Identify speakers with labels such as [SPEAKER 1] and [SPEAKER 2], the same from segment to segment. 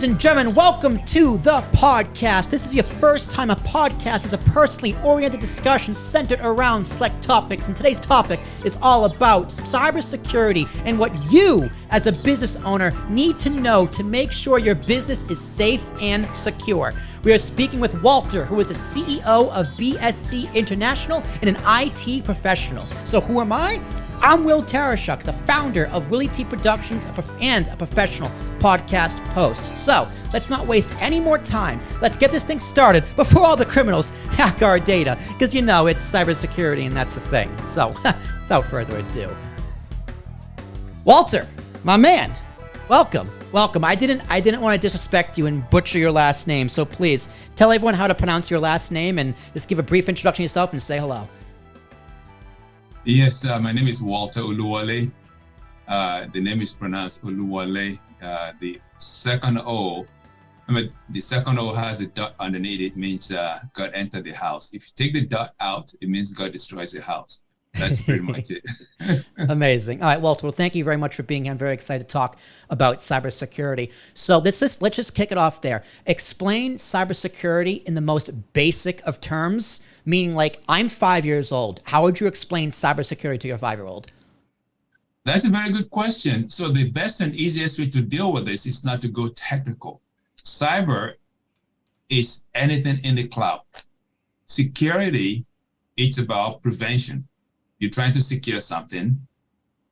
[SPEAKER 1] Ladies and gentlemen, welcome to the podcast. This is your first time a podcast is a personally oriented discussion centered around select topics. And today's topic is all about cybersecurity and what you, as a business owner, need to know to make sure your business is safe and secure. We are speaking with Walter, who is the CEO of BSC International and an IT professional. So who am I? I'm Will Tarashuk, the founder of Willie T Productions and a professional podcast host. So let's not waste any more time. Let's get this thing started before all the criminals hack our data, because you know it's cybersecurity and that's the thing. So without further ado, Walter, my man, welcome. I didn't want to disrespect you and butcher your last name, so please tell everyone how to pronounce your last name and just give a brief introduction to yourself and say hello.
[SPEAKER 2] Yes, my name is Walter Olúwo. The name is pronounced Olúwo. The second O has a dot underneath. It means God entered the house. If you take the dot out, it means God destroys the house. That's pretty much it.
[SPEAKER 1] Amazing. All right, Walter, well, thank you very much for being here. I'm very excited to talk about cybersecurity. So let's just kick it off there. Explain cybersecurity in the most basic of terms, meaning like I'm 5 years old. How would you explain cybersecurity to your 5-year-old?
[SPEAKER 2] That's a very good question. So the best and easiest way to deal with this is not to go technical. Cyber is anything in the cloud. Security, it's about prevention. You're trying to secure something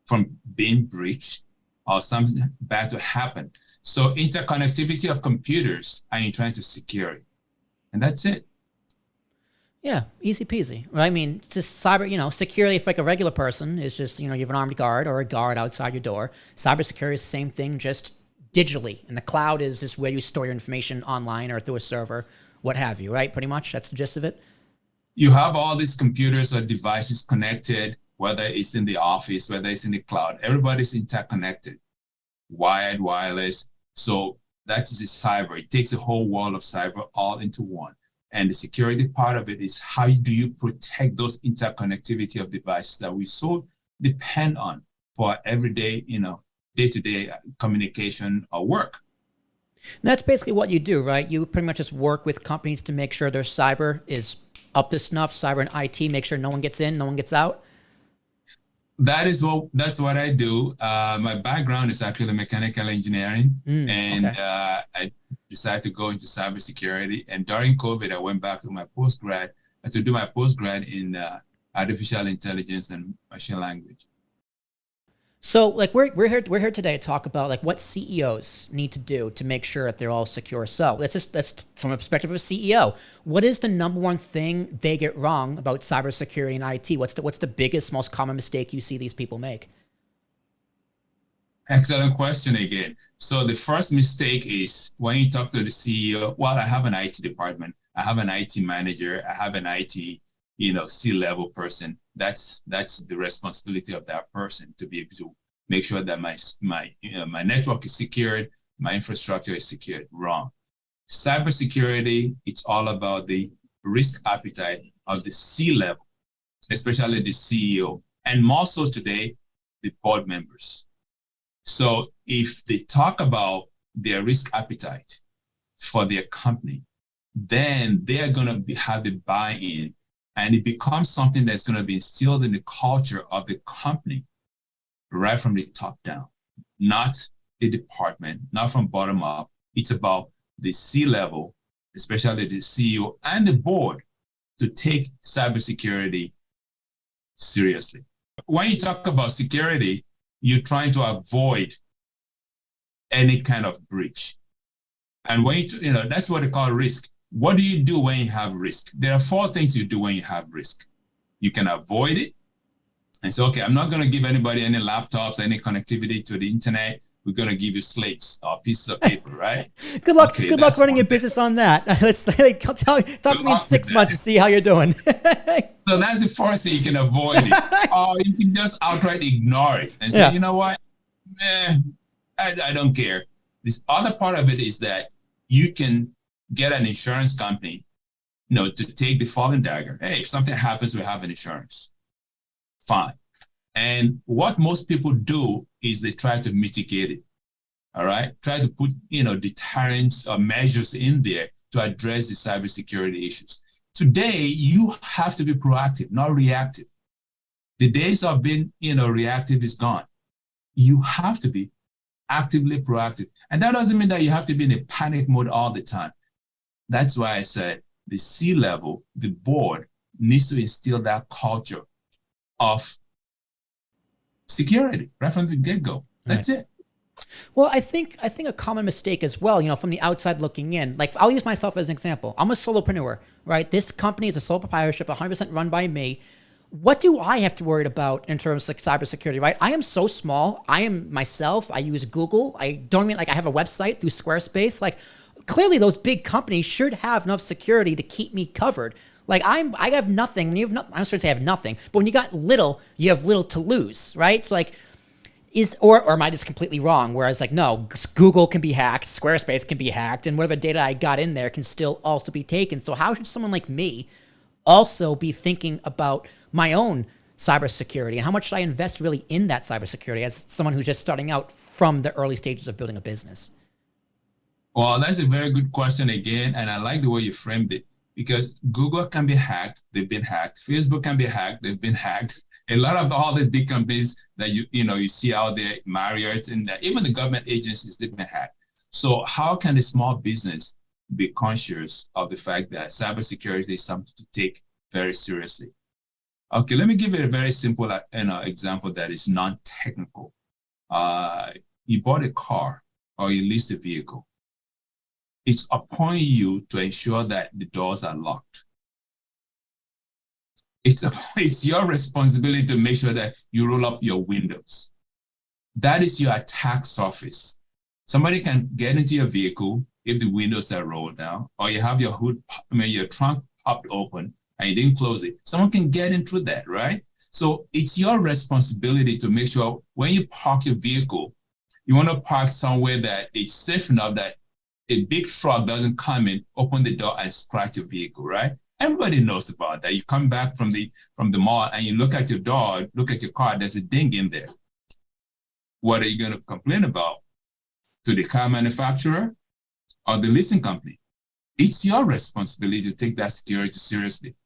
[SPEAKER 2] from being breached or something bad to happen. So interconnectivity of computers, and you're trying to secure it. And that's it.
[SPEAKER 1] Yeah, easy peasy. Right? I mean, it's just cyber, security, if like a regular person is just, you have an armed guard or a guard outside your door. Cybersecurity is the same thing, just digitally. And the cloud is just where you store your information online or through a server, what have you, right? Pretty much, that's the gist of it.
[SPEAKER 2] You have all these computers or devices connected, whether it's in the office, whether it's in the cloud. Everybody's interconnected, wired, wireless. So that is the cyber. It takes the whole world of cyber all into one. And the security part of it is how do you protect those interconnectivity of devices that we so depend on for everyday, day-to-day communication or work.
[SPEAKER 1] And that's basically what you do, right? You pretty much just work with companies to make sure their cyber is up to snuff, cyber and IT, make sure no one gets in, no one gets out?
[SPEAKER 2] That's what I do. My background is actually mechanical engineering, I decided to go into cybersecurity. And during COVID, I went back to my postgrad to do my postgrad in artificial intelligence and machine language.
[SPEAKER 1] So, like, we're here today to talk about like what CEOs need to do to make sure that they're all secure. So that's from a perspective of a CEO. What is the number one thing they get wrong about cybersecurity and IT? What's the biggest, most common mistake you see these people make?
[SPEAKER 2] Excellent question again. So the first mistake is when you talk to the CEO. Well, I have an IT department. I have an IT manager. I have an IT, C-level person. That's the responsibility of that person to be able to make sure that my network is secured, my infrastructure is secured. Wrong. Cybersecurity, it's all about the risk appetite of the C-level, especially the CEO, and more so today, the board members. So if they talk about their risk appetite for their company, then they are going to have the buy-in. And it becomes something that's going to be instilled in the culture of the company right from the top down, not the department, not from bottom up. It's about the C-level, especially the CEO and the board, to take cybersecurity seriously. When you talk about security, you're trying to avoid any kind of breach. And when that's what they call risk. What do you do when you have risk? There are 4 things you do when you have risk. You can avoid it and say, okay, I'm not going to give anybody any laptops, any connectivity to the internet. We're going to give you slates or pieces of paper, right?
[SPEAKER 1] Good luck. Okay, good luck running your business on that. Let's talk to me in 6 months to see how you're doing.
[SPEAKER 2] So that's the first thing. You can avoid it, or you can just outright ignore it and say, You know what? I don't care. This other part of it is that you can get an insurance company, to take the falling dagger. Hey, if something happens, we have an insurance. Fine. And what most people do is they try to mitigate it. All right. Try to put, deterrence or measures in there to address the cybersecurity issues. Today, you have to be proactive, not reactive. The days of being, reactive is gone. You have to be actively proactive. And that doesn't mean that you have to be in a panic mode all the time. That's why I said the C-level, the board, needs to instill that culture of security right from the get-go. That's it.
[SPEAKER 1] Well, I think a common mistake as well, from the outside looking in, like I'll use myself as an example. I'm a solopreneur, right? This company is a sole proprietorship, 100% run by me. What do I have to worry about in terms of cybersecurity, right? I am so small. I am myself. I use Google. I don't mean like I have a website through Squarespace. Like clearly those big companies should have enough security to keep me covered. Like I have nothing. You have no, I'm sorry to say I have nothing, but when you got little, you have little to lose, right? So like, or am I just completely wrong? Whereas like, no, Google can be hacked, Squarespace can be hacked, and whatever data I got in there can still also be taken. So how should someone like me also be thinking about my own cybersecurity, and how much should I invest really in that cybersecurity as someone who's just starting out from the early stages of building a business?
[SPEAKER 2] Well, that's a very good question again, and I like the way you framed it, because Google can be hacked, they've been hacked. Facebook can be hacked, they've been hacked. A lot of all the big companies that you see out there, Marriott, and even the government agencies, they've been hacked. So how can a small business be conscious of the fact that cybersecurity is something to take very seriously? Okay, let me give you a very simple example that is non-technical. You bought a car or you leased a vehicle. It's upon you to ensure that the doors are locked. It's your responsibility to make sure that you roll up your windows. That is your attack surface. Somebody can get into your vehicle if the windows are rolled down, or you have your your trunk popped open and you didn't close it. Someone can get into that, right? So it's your responsibility to make sure when you park your vehicle, you want to park somewhere that it's safe enough that a big truck doesn't come in, open the door and scratch your vehicle, right? Everybody knows about that. You come back from the mall and you look at your door, look at your car, there's a ding in there. What are you going to complain about? To the car manufacturer or the leasing company? It's your responsibility to take that security seriously.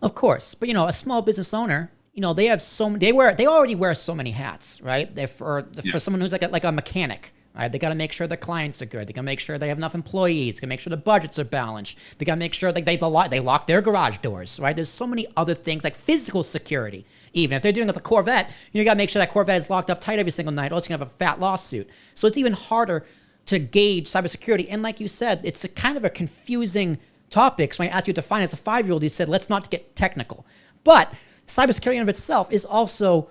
[SPEAKER 1] Of course, but a small business owner, they have they already wear so many hats, right? For someone who's like a mechanic, right? They got to make sure their clients are good. They got to make sure they have enough employees. They got to make sure the budgets are balanced. They got to make sure they lock their garage doors, right? There's so many other things like physical security. Even if they're doing it with a Corvette, you got to make sure that Corvette is locked up tight every single night, or else you're going to have a fat lawsuit. So it's even harder to gauge cybersecurity. And like you said, it's a kind of a confusing topic. So when I asked you to define it as a 5-year-old, you said, let's not get technical. But cybersecurity in of itself is also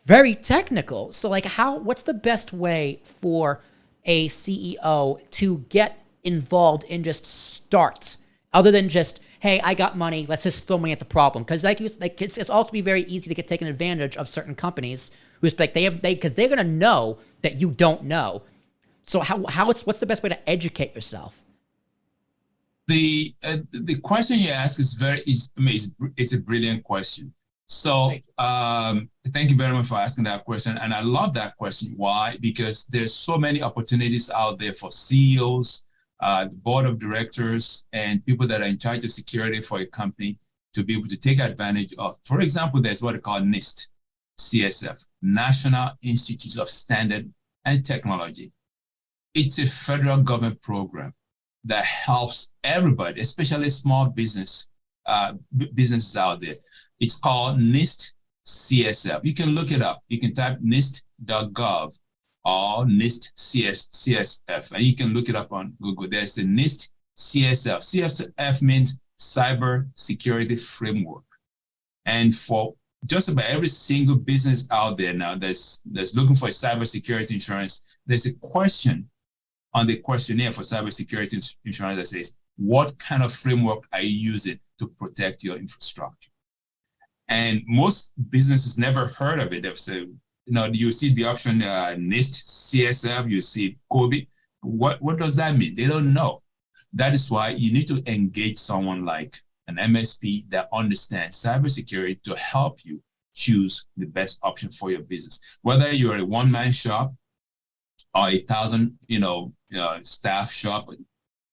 [SPEAKER 1] very technical. So like what's the best way for a CEO to get involved and just start, other than just, hey, I got money, let's just throw money at the problem? Because it's also be very easy to get taken advantage of certain companies who's like because they're gonna know that you don't know. So what's the best way to educate yourself?
[SPEAKER 2] The question you ask is it's a brilliant question. So thank you very much for asking that question. And I love that question. Why? Because there's so many opportunities out there for CEOs, the board of directors, and people that are in charge of security for a company to be able to take advantage of. For example, there's what they call NIST, CSF, National Institute of Standard and Technology. It's a federal government program that helps everybody, especially small businesses out there. It's called NIST CSF. You can look it up. You can type nist.gov or NIST CSF, and you can look it up on Google. There's a NIST CSF. CSF means Cyber Security Framework. And for just about every single business out there now that's looking for a cybersecurity insurance, there's a question on the questionnaire for cybersecurity insurance that says, what kind of framework are you using to protect your infrastructure? And most businesses never heard of it. They've said, you see the option NIST, CSF, you see COVID. What does that mean? They don't know. That is why you need to engage someone like an MSP that understands cybersecurity to help you choose the best option for your business. Whether you're a one-man shop or 1,000, staff shop.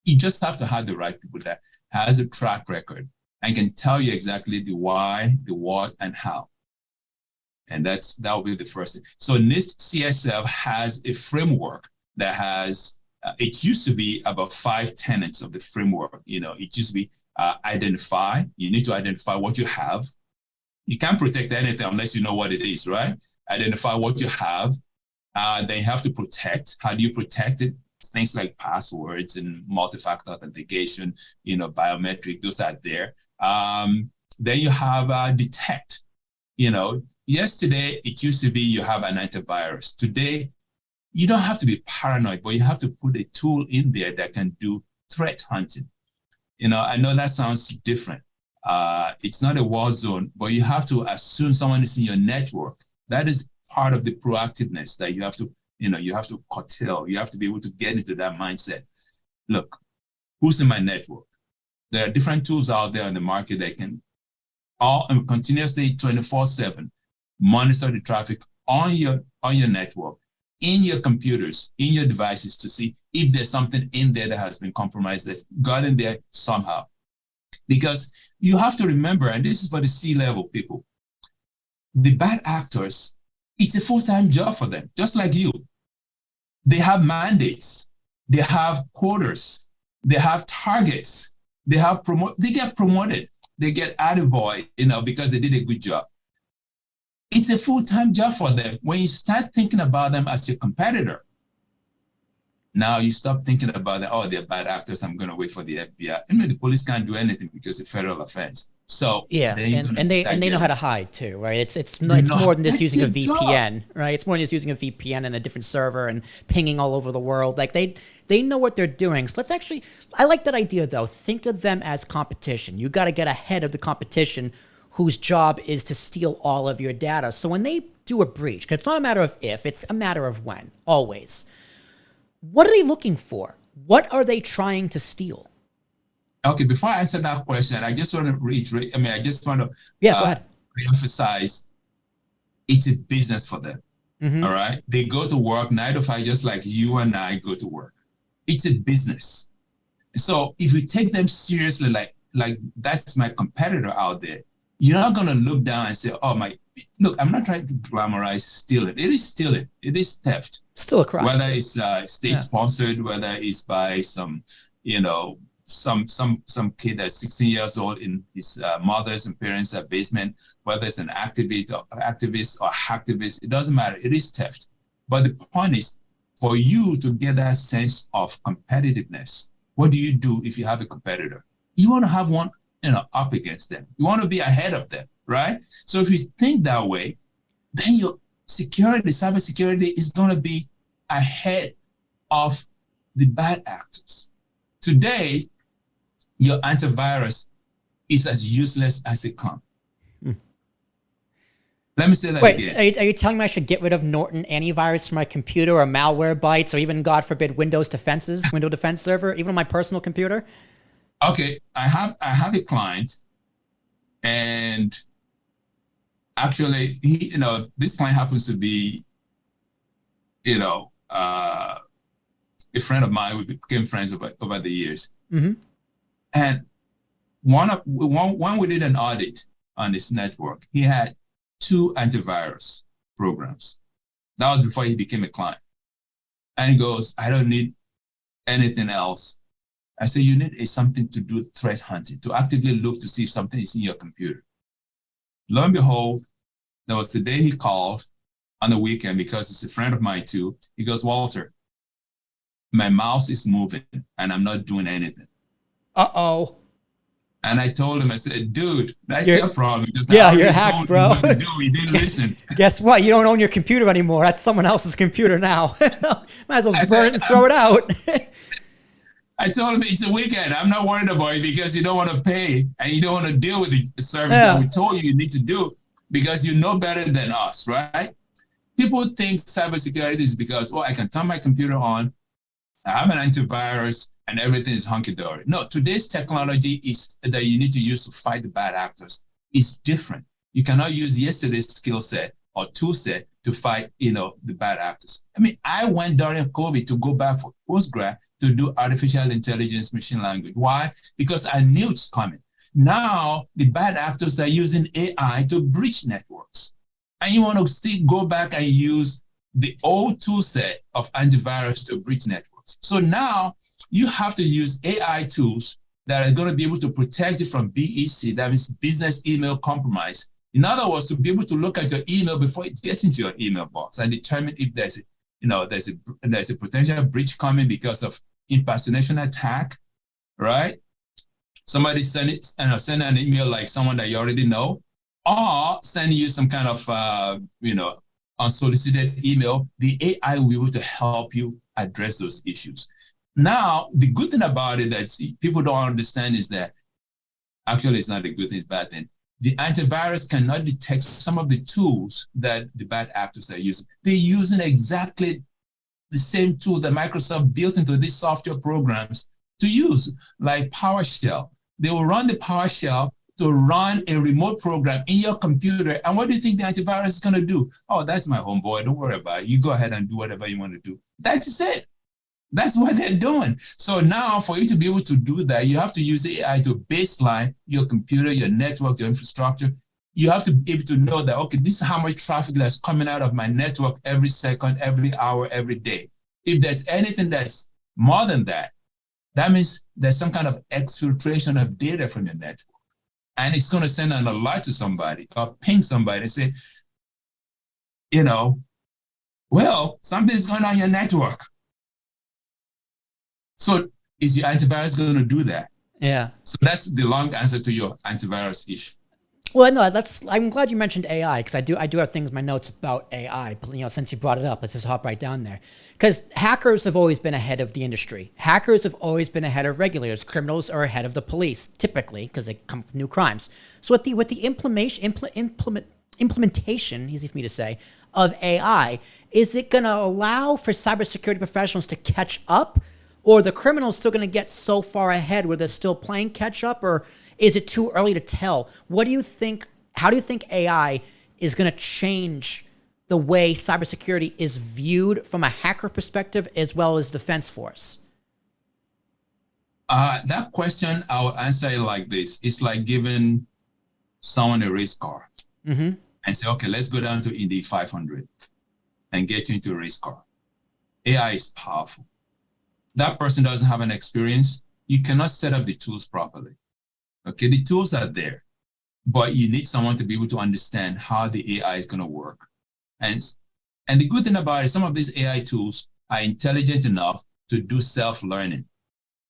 [SPEAKER 2] You just have to have the right people that has a track record and can tell you exactly the why, the what, and how. And that will be the first thing. So NIST CSF has a framework that has, it used to be about 5 tenets of the framework. It used to be identify. You need to identify what you have. You can't protect anything unless you know what it is, right? Identify what you have. Then you have to protect. How do you protect it? Things like passwords and multi-factor authentication, biometric, those are there. Then you have detect. Yesterday it used to be you have an antivirus. Today, you don't have to be paranoid, but you have to put a tool in there that can do threat hunting. I know that sounds different. It's not a war zone, but you have to assume someone is in your network. That is part of the proactiveness that you have to, you have to curtail. You have to be able to get into that mindset. Look, who's in my network? There are different tools out there on the market that can all continuously 24/7 monitor the traffic on your network, in your computers, in your devices, to see if there's something in there that has been compromised, that got in there somehow. Because you have to remember, and this is for the C-level people, the bad actors, it's a full-time job for them, just like you. They have mandates, they have quotas, they have targets, they get promoted, they get attaboy, because they did a good job. It's a full-time job for them. When you start thinking about them as your competitor, now you stop thinking about them, they're bad actors, I'm going to wait for the FBI. The police can't do anything because it's a federal offense. So
[SPEAKER 1] yeah, and they know how to hide too, right? It's more than just using a VPN, right? It's more than just using a VPN and a different server and pinging all over the world. Like they know what they're doing. So I like that idea though. Think of them as competition. You got to get ahead of the competition, whose job is to steal all of your data. So when they do a breach, because it's not a matter of if, it's a matter of when, always. What are they looking for? What are they trying to steal?
[SPEAKER 2] Okay, before I answer that question, I just want to reiterate. I just want to
[SPEAKER 1] go ahead.
[SPEAKER 2] Reemphasize, it's a business for them. Mm-hmm. All right, they go to work 9 to 5, just like you and I go to work. It's a business. So if we take them seriously, like that's my competitor out there, you're not going to look down and say, look, I'm not trying to glamorize stealing. It is stealing. It is theft.
[SPEAKER 1] Still a crime.
[SPEAKER 2] Whether it's state-sponsored, whether it's by some kid that's 16 years old in his mother's and parents' basement, whether it's an activist or hacktivist, it doesn't matter. It is theft. But the point is, for you to get that sense of competitiveness, what do you do if you have a competitor? You want to have one up against them. You want to be ahead of them, right? So if you think that way, then your cybersecurity is going to be ahead of the bad actors. Today, your antivirus is as useless as it comes. Let me say that again.
[SPEAKER 1] Wait, are you telling me I should get rid of Norton antivirus for my computer, or Malwarebytes, or even, God forbid, Windows Defense Server, even on my personal computer?
[SPEAKER 2] Okay, I have a client, and actually, this client happens to be, a friend of mine. We became friends over the years. Mm-hmm. And when we did an audit on this network, he had 2 antivirus programs. That was before he became a client. And he goes, I don't need anything else. I said, you need something to do threat hunting, to actively look to see if something is in your computer. Lo and behold, that was the day he called on the weekend, because it's a friend of mine too. He goes, Walter, my mouse is moving and I'm not doing anything.
[SPEAKER 1] Uh-oh.
[SPEAKER 2] And I told him, I said, dude, that's your problem.
[SPEAKER 1] You're hacked, bro.
[SPEAKER 2] What to do. He didn't listen.
[SPEAKER 1] Guess what? You don't own your computer anymore. That's someone else's computer now. Might as well burn it and throw it out.
[SPEAKER 2] I told him, it's a weekend. I'm not worried about it, because you don't want to pay and you don't want to deal with the service that we told you need to do, because you know better than us, right? People think cybersecurity is because, I can turn my computer on, I have an antivirus, and everything is hunky-dory. No, today's technology is that you need to use to fight the bad actors is different. You cannot use yesterday's skill set or tool set to fight, the bad actors. I mean, I went during COVID to go back for postgrad to do artificial intelligence, machine language. Why? Because I knew it's coming. Now, the bad actors are using AI to breach networks. And you want to still go back and use the old tool set of antivirus to breach networks. So now you have to use AI tools that are going to be able to protect you from BEC, that means business email compromise. In other words, to be able to look at your email before it gets into your email box and determine if there's a potential breach coming because of impersonation attack, right? Somebody send an email like someone that you already know, or send you some kind of unsolicited email. The AI will be able to help you address those issues. Now, the good thing about it that people don't understand is that actually it's not a good thing, it's a bad thing. The antivirus cannot detect some of the tools that the bad actors are using. They're using exactly the same tool that Microsoft built into these software programs to use, like PowerShell. They will run the PowerShell to run a remote program in your computer. And what do you think the antivirus is going to do? Oh, that's my homeboy. Don't worry about it. You go ahead and do whatever you want to do. That's it. That's what they're doing. So now for you to be able to do that, you have to use AI to baseline your computer, your network, your infrastructure. You have to be able to know that, okay, this is how much traffic that's coming out of my network every second, every hour, every day. If there's anything that's more than that, that means there's some kind of exfiltration of data from your network. And it's going to send an alert to somebody or ping somebody and say, well, something's going on in your network. So is your antivirus going to do that?
[SPEAKER 1] Yeah.
[SPEAKER 2] So that's the long answer to your antivirus issue.
[SPEAKER 1] Well, no, I'm glad you mentioned AI, because I do have things in my notes about AI. But, since you brought it up, let's just hop right down there. Because hackers have always been ahead of the industry. Hackers have always been ahead of regulators. Criminals are ahead of the police, typically, because they come with new crimes. So with the implementation, easy for me to say, of AI, is it going to allow for cybersecurity professionals to catch up? Or the criminals still going to get so far ahead where they're still playing catch up? Or is it too early to tell? What do you think? How do you think AI is going to change the way cybersecurity is viewed from a hacker perspective as well as defense force?
[SPEAKER 2] That question, I'll answer it like this. It's like giving someone a race car and say, okay, let's go down to Indy 500 and get you into a race car. AI is powerful. That person doesn't have an experience. You cannot set up the tools properly. Okay, the tools are there, but you need someone to be able to understand how the AI is going to work. And the good thing about it, some of these AI tools are intelligent enough to do self-learning.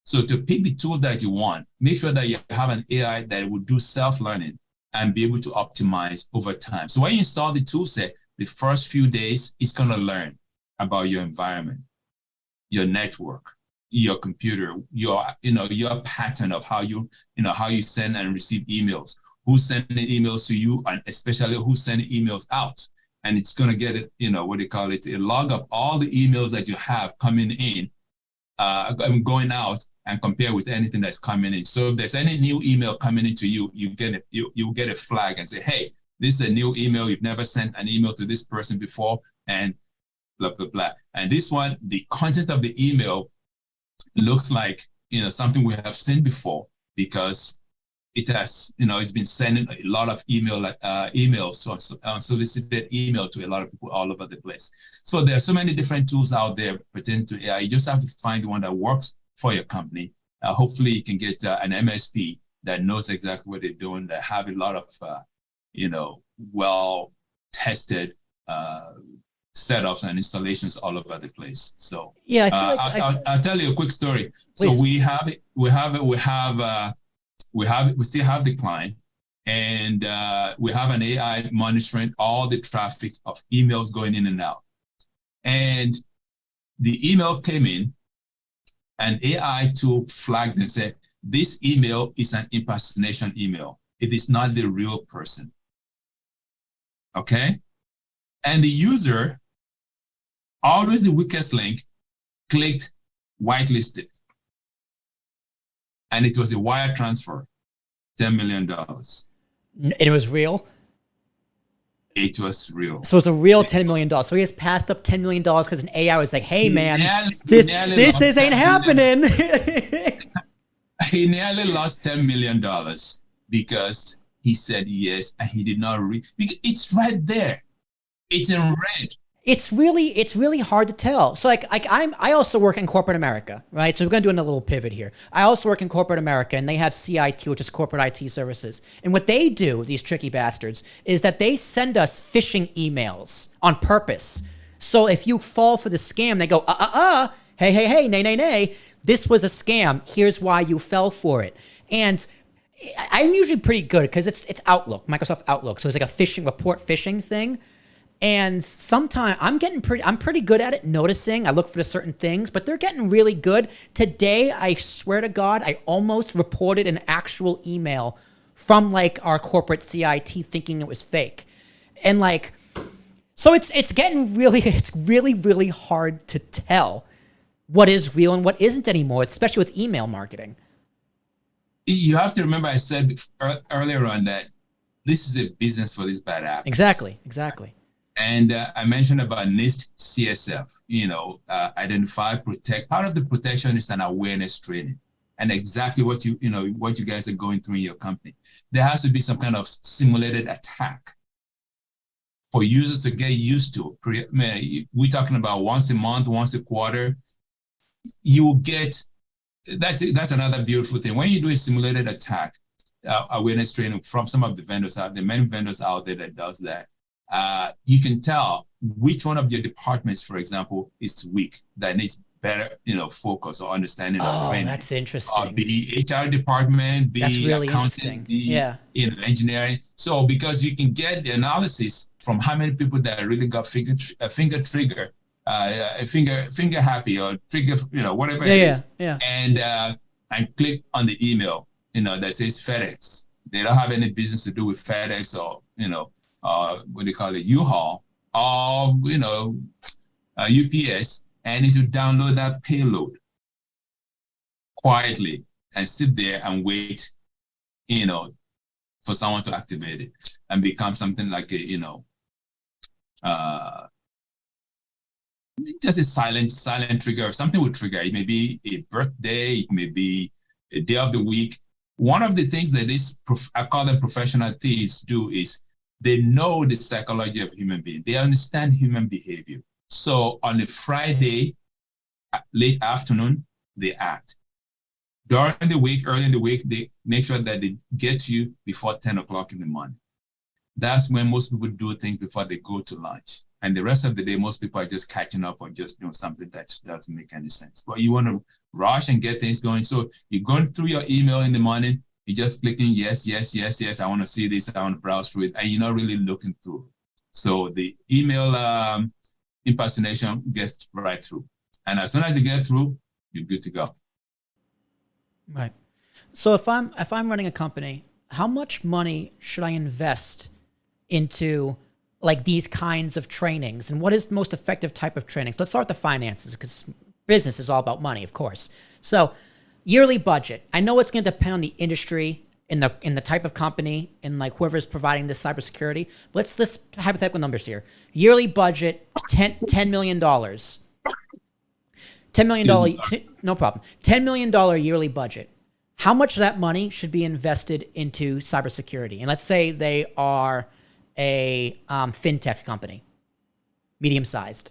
[SPEAKER 2] So to pick the tool that you want, make sure that you have an AI that will do self-learning and be able to optimize over time. So when you install the tool set, the first few days, it's going to learn about your environment, your network, your computer, your pattern of how you send and receive emails, who's sending emails to you, and especially who's sending emails out. And it's going to get it, a log of all the emails that you have coming in, going out, and compare with anything that's coming in. So if there's any new email coming into you, you get a flag and say, hey, this is a new email. You've never sent an email to this person before, and blah, blah, blah. And this one, the content of the email looks like, something we have seen before, because it has, it's been sending a lot of emails, so unsolicited email to a lot of people all over the place. So there are so many different tools out there pertaining to AI. You just have to find the one that works for your company. Hopefully you can get an MSP that knows exactly what they're doing, that have a lot of, well-tested setups and installations all over the place. So
[SPEAKER 1] yeah, I feel like
[SPEAKER 2] I'll tell you a quick story.
[SPEAKER 1] Please.
[SPEAKER 2] So we still have the client, and we have an AI monitoring all the traffic of emails going in and out. And the email came in, and AI tool flagged and said, this email is an impersonation email. It is not the real person. Okay? And the user, always the weakest link, clicked whitelisted. And it was a wire transfer, $10 million.
[SPEAKER 1] And it was real?
[SPEAKER 2] It was real.
[SPEAKER 1] So it's a real $10 million. So he has passed up $10 million because an AI was like, hey, man, this ain't happening.
[SPEAKER 2] He nearly lost $10 million because he said yes, and he did not read. It's right there. It's in red.
[SPEAKER 1] It's really hard to tell. So I also work in corporate America, right? So we're going to do a little pivot here. I also work in corporate America, and they have CIT, which is corporate IT services. And what they do, these tricky bastards, is that they send us phishing emails on purpose. So if you fall for the scam, they go, hey, nay, this was a scam. Here's why you fell for it. And I'm usually pretty good because it's Outlook, Microsoft Outlook. So it's like a phishing thing. And sometimes I'm pretty good at it, noticing. I look for the certain things, but they're getting really good. Today, I swear to God, I almost reported an actual email from like our corporate CIT thinking it was fake. And like, so it's really hard to tell what is real and what isn't anymore, especially with email marketing.
[SPEAKER 2] You have to remember, I said earlier on that this is a business for these bad actors.
[SPEAKER 1] Exactly.
[SPEAKER 2] And I mentioned about NIST CSF, identify, protect. Part of the protection is an awareness training, and exactly what you guys are going through in your company. There has to be some kind of simulated attack for users to get used to. We're talking about once a month, once a quarter. You will get, that's another beautiful thing. When you do a simulated attack, awareness training from some of the vendors out there, many vendors out there that does that, you can tell which one of your departments, for example, is weak, that needs better, focus or understanding of training.
[SPEAKER 1] That's interesting.
[SPEAKER 2] The HR department,
[SPEAKER 1] that's really
[SPEAKER 2] accounting, engineering. So because you can get the analysis from how many people that really got finger happy or trigger, whatever it is. And click on the email, that says FedEx. They don't have any business to do with FedEx or, what they call it, U-Haul, or, UPS, and need to download that payload quietly and sit there and wait, for someone to activate it and become something like a, just a silent trigger. Something will trigger. It may be a birthday, it may be a day of the week. One of the things that I call them professional thieves do is they know the psychology of human beings. They understand human behavior. So on a Friday, late afternoon, they act. During the week, early in the week, they make sure that they get to you before 10 o'clock in the morning. That's when most people do things before they go to lunch. And the rest of the day, most people are just catching up on just doing something that doesn't make any sense. But you want to rush and get things going. So you're going through your email in the morning, you're just clicking yes. I want to see this, I want to browse through it, and you're not really looking through. So the email impersonation gets right through. And as soon as you get through, you're good to go.
[SPEAKER 1] Right. So if I'm running a company, how much money should I invest into like these kinds of trainings, and what is the most effective type of trainings? Let's start with the finances, because business is all about money, of course. So yearly budget. I know it's going to depend on the industry, in the type of company, and like whoever's providing this cybersecurity. Let's hypothetical numbers here. Yearly budget, $10 million. $10 million, no problem. $10 million yearly budget. How much of that money should be invested into cybersecurity? And let's say they are a fintech company, medium-sized.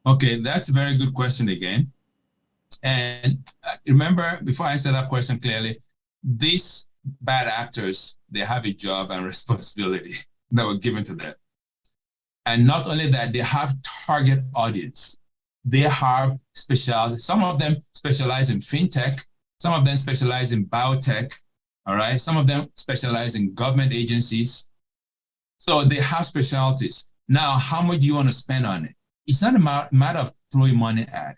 [SPEAKER 2] Okay, that's a very good question again. And remember, before I answer that question clearly, these bad actors, they have a job and responsibility that were given to them. And not only that, they have target audience. They have specialty. Some of them specialize in fintech. Some of them specialize in biotech. All right. Some of them specialize in government agencies. So they have specialties. Now, how much do you want to spend on it? It's not a matter of throwing money at.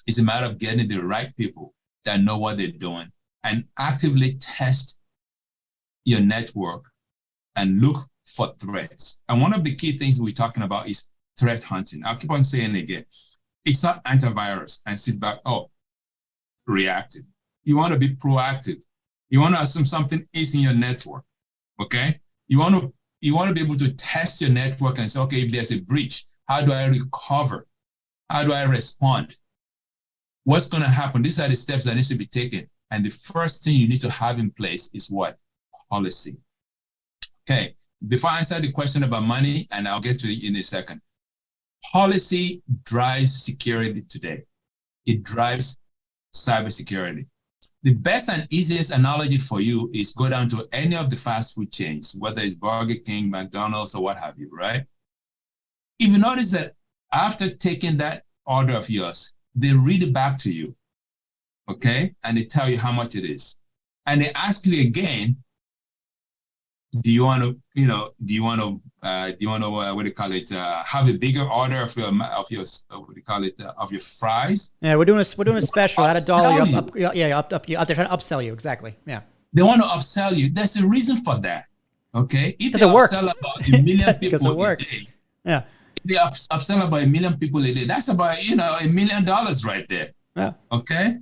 [SPEAKER 2] It's a matter of getting the right people that know what they're doing and actively test your network and look for threats. And one of the key things we're talking about is threat hunting. I'll keep on saying it again. It's not antivirus and sit back, reactive. You want to be proactive. You want to assume something is in your network, okay? You want to be able to test your network and say, okay, if there's a breach, how do I recover? How do I respond? What's going to happen? These are the steps that need to be taken. And the first thing you need to have in place is what? Policy. Okay. Before I answer the question about money, and I'll get to it in a second. Policy drives security today. It drives cybersecurity. The best and easiest analogy for you is go down to any of the fast food chains, whether it's Burger King, McDonald's, or what have you, right? If you notice that after taking that order of yours, they read it back to you, okay? And they tell you how much it is. And they ask you again, do you want to, what do you call it, have a bigger order of your what do you call it, of your fries?
[SPEAKER 1] Yeah, we're doing a special at $1. Up they're trying to upsell you, exactly. Yeah.
[SPEAKER 2] They want to upsell you. There's a reason for that, okay? If
[SPEAKER 1] they
[SPEAKER 2] upsell
[SPEAKER 1] works.
[SPEAKER 2] about 1 million people
[SPEAKER 1] it works.
[SPEAKER 2] a day,
[SPEAKER 1] yeah.
[SPEAKER 2] If they upsell about 1 million people a day, that's about $1 million right there.
[SPEAKER 1] Yeah.
[SPEAKER 2] Okay.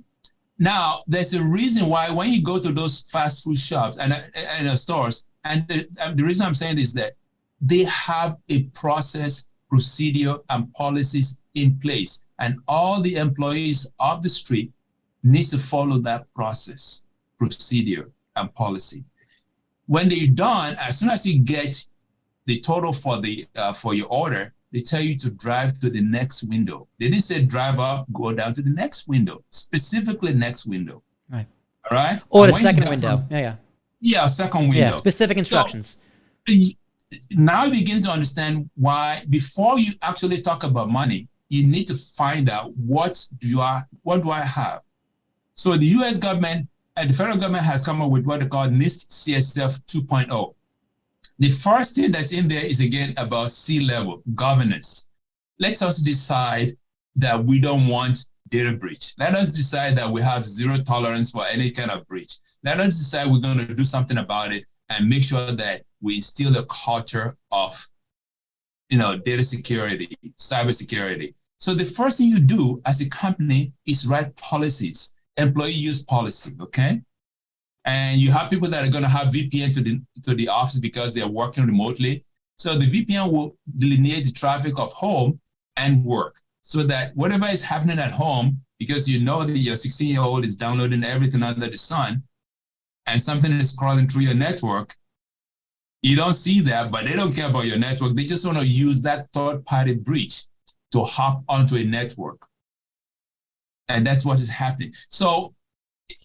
[SPEAKER 2] Now, there's a reason why when you go to those fast food shops and stores, and the reason I'm saying is that they have a process, procedure, and policies in place, and all the employees of the street needs to follow that process, procedure, and policy. When they're done, as soon as you get the total for your order, they tell you to drive to the next window. They didn't say drive up, go down to the next window, specifically next window.
[SPEAKER 1] Right.
[SPEAKER 2] All right?
[SPEAKER 1] Or the second window.
[SPEAKER 2] Yeah, second window.
[SPEAKER 1] Yeah, specific instructions.
[SPEAKER 2] So, now you begin to understand why, before you actually talk about money, you need to find out what do I have? So the US government and the federal government has come up with what they call NIST CSF 2.0. The first thing that's in there is, again, about C-level governance. Let us decide that we don't want data breach. Let us decide that we have zero tolerance for any kind of breach. Let us decide we're going to do something about it and make sure that we instill a culture of, data security, cybersecurity. So the first thing you do as a company is write policies, employee use policy, okay? And you have people that are going to have VPN to the office because they're working remotely. So the VPN will delineate the traffic of home and work, so that whatever is happening at home, because you know that your 16-year-old is downloading everything under the sun, and something is crawling through your network, you don't see that, but they don't care about your network. They just want to use that third-party breach to hop onto a network. And that's what is happening. So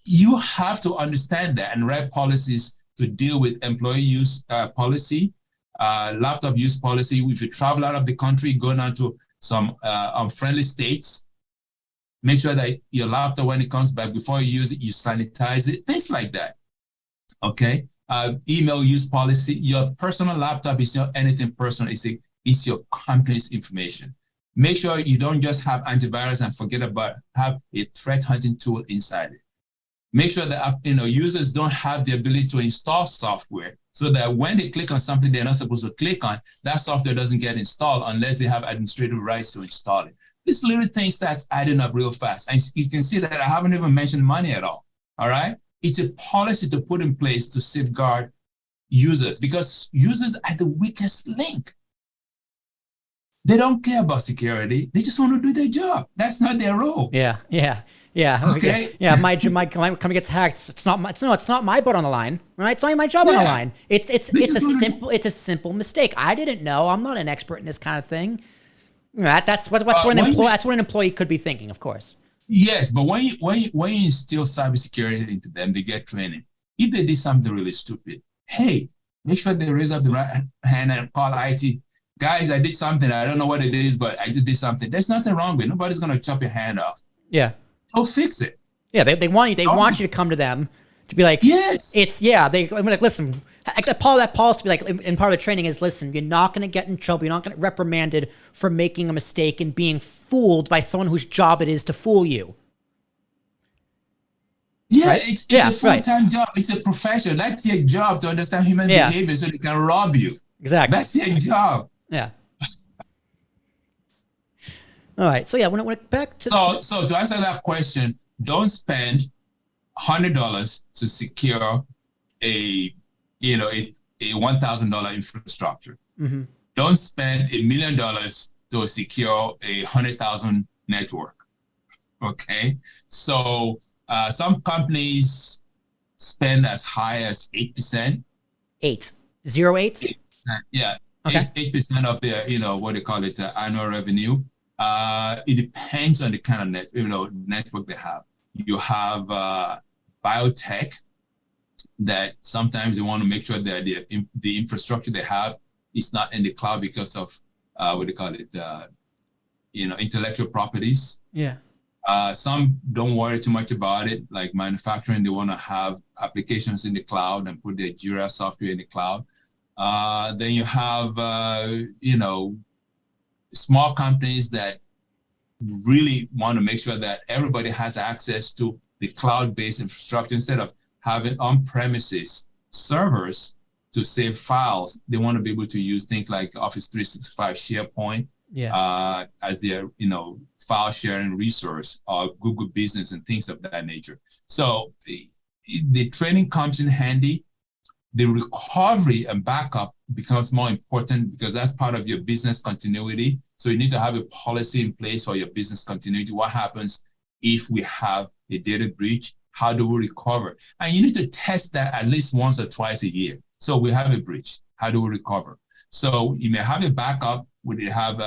[SPEAKER 2] you have to understand that and write policies to deal with employee use policy, laptop use policy. If you travel out of the country, go down to some unfriendly states, make sure that your laptop, when it comes back, before you use it, you sanitize it, things like that. Okay. Email use policy. Your personal laptop is not anything personal. It's your company's information. Make sure you don't just have antivirus and forget about have a threat hunting tool inside it. Make sure that users don't have the ability to install software, so that when they click on something they're not supposed to click on, that software doesn't get installed unless they have administrative rights to install it. These little things that's adding up real fast. And you can see that I haven't even mentioned money at all right? It's a policy to put in place to safeguard users, because users are the weakest link. They don't care about security. They just want to do their job. That's not their role.
[SPEAKER 1] Yeah. Okay. Yeah. My company gets hacked. It's not my butt on the line, right? It's not my job on the line. It's a simple mistake. I didn't know. I'm not an expert in this kind of thing. That's what an employee could be thinking, of course.
[SPEAKER 2] Yes, but when you instill cybersecurity into them, they get training. If they did something really stupid, hey, make sure they raise up the right hand and call IT. Guys, I did something. I don't know what it is, but I just did something. There's nothing wrong with it. Nobody's going to chop your hand off.
[SPEAKER 1] Yeah.
[SPEAKER 2] Go fix it.
[SPEAKER 1] Yeah, they want you. They want you to come to them to be like,
[SPEAKER 2] yes.
[SPEAKER 1] I'm like, listen. Part of that policy, like in part of the training, is listen. You're not going to get in trouble. You're not going to get reprimanded for making a mistake and being fooled by someone whose job it is to fool you.
[SPEAKER 2] Yeah,
[SPEAKER 1] right?
[SPEAKER 2] It's a full-time job. It's a profession. That's your job, to understand human behavior so they can rob you.
[SPEAKER 1] Exactly.
[SPEAKER 2] That's your job.
[SPEAKER 1] Yeah. All right. So when it back to
[SPEAKER 2] so to answer that question, don't spend $100 to secure a a $1,000 infrastructure.
[SPEAKER 1] Mm-hmm.
[SPEAKER 2] Don't spend $1 million to secure a 100,000 network. Okay, so some companies spend as high as 8%.
[SPEAKER 1] 8. 0.8?
[SPEAKER 2] 8%, yeah.
[SPEAKER 1] Okay.
[SPEAKER 2] 8% of their, what they call it, annual revenue. It depends on the kind of network they have. You have biotech that sometimes they want to make sure that the infrastructure they have is not in the cloud because of what they call it, intellectual properties.
[SPEAKER 1] Yeah.
[SPEAKER 2] Some don't worry too much about it, like manufacturing. They want to have applications in the cloud and put their Jira software in the cloud. Then you have, small companies that really want to make sure that everybody has access to the cloud-based infrastructure instead of having on-premises servers to save files. They want to be able to use things like Office 365 SharePoint as their, file sharing resource, or Google Business and things of that nature. So the training comes in handy. The recovery and backup becomes more important because that's part of your business continuity. So you need to have a policy in place for your business continuity. What happens if we have a data breach? How do we recover? And you need to test that at least once or twice a year. So we have a breach. How do we recover? So you may have a backup. Would you have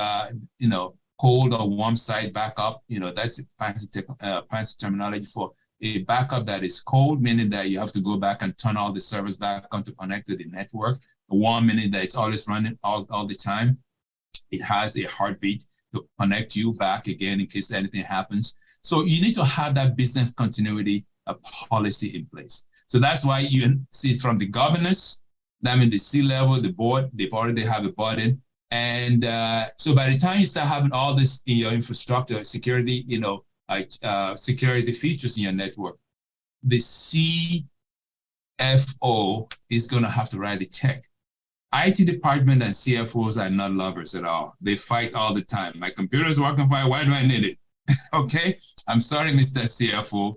[SPEAKER 2] cold or warm side backup? That's fancy terminology for a backup that is cold, meaning that you have to go back and turn all the servers back on to connect to the network. Warm, meaning that it's always running all the time. It has a heartbeat to connect you back again in case anything happens. So you need to have that business continuity policy in place. So that's why you see from the governors, that means the C-level, the board, they already have a button. And so by the time you start having all this in your infrastructure, security, security features in your network, the CFO is going to have to write a check. IT department and CFOs are not lovers at all. They fight all the time. My computer is working fine. Why do I need it? Okay. I'm sorry, Mr. CFO.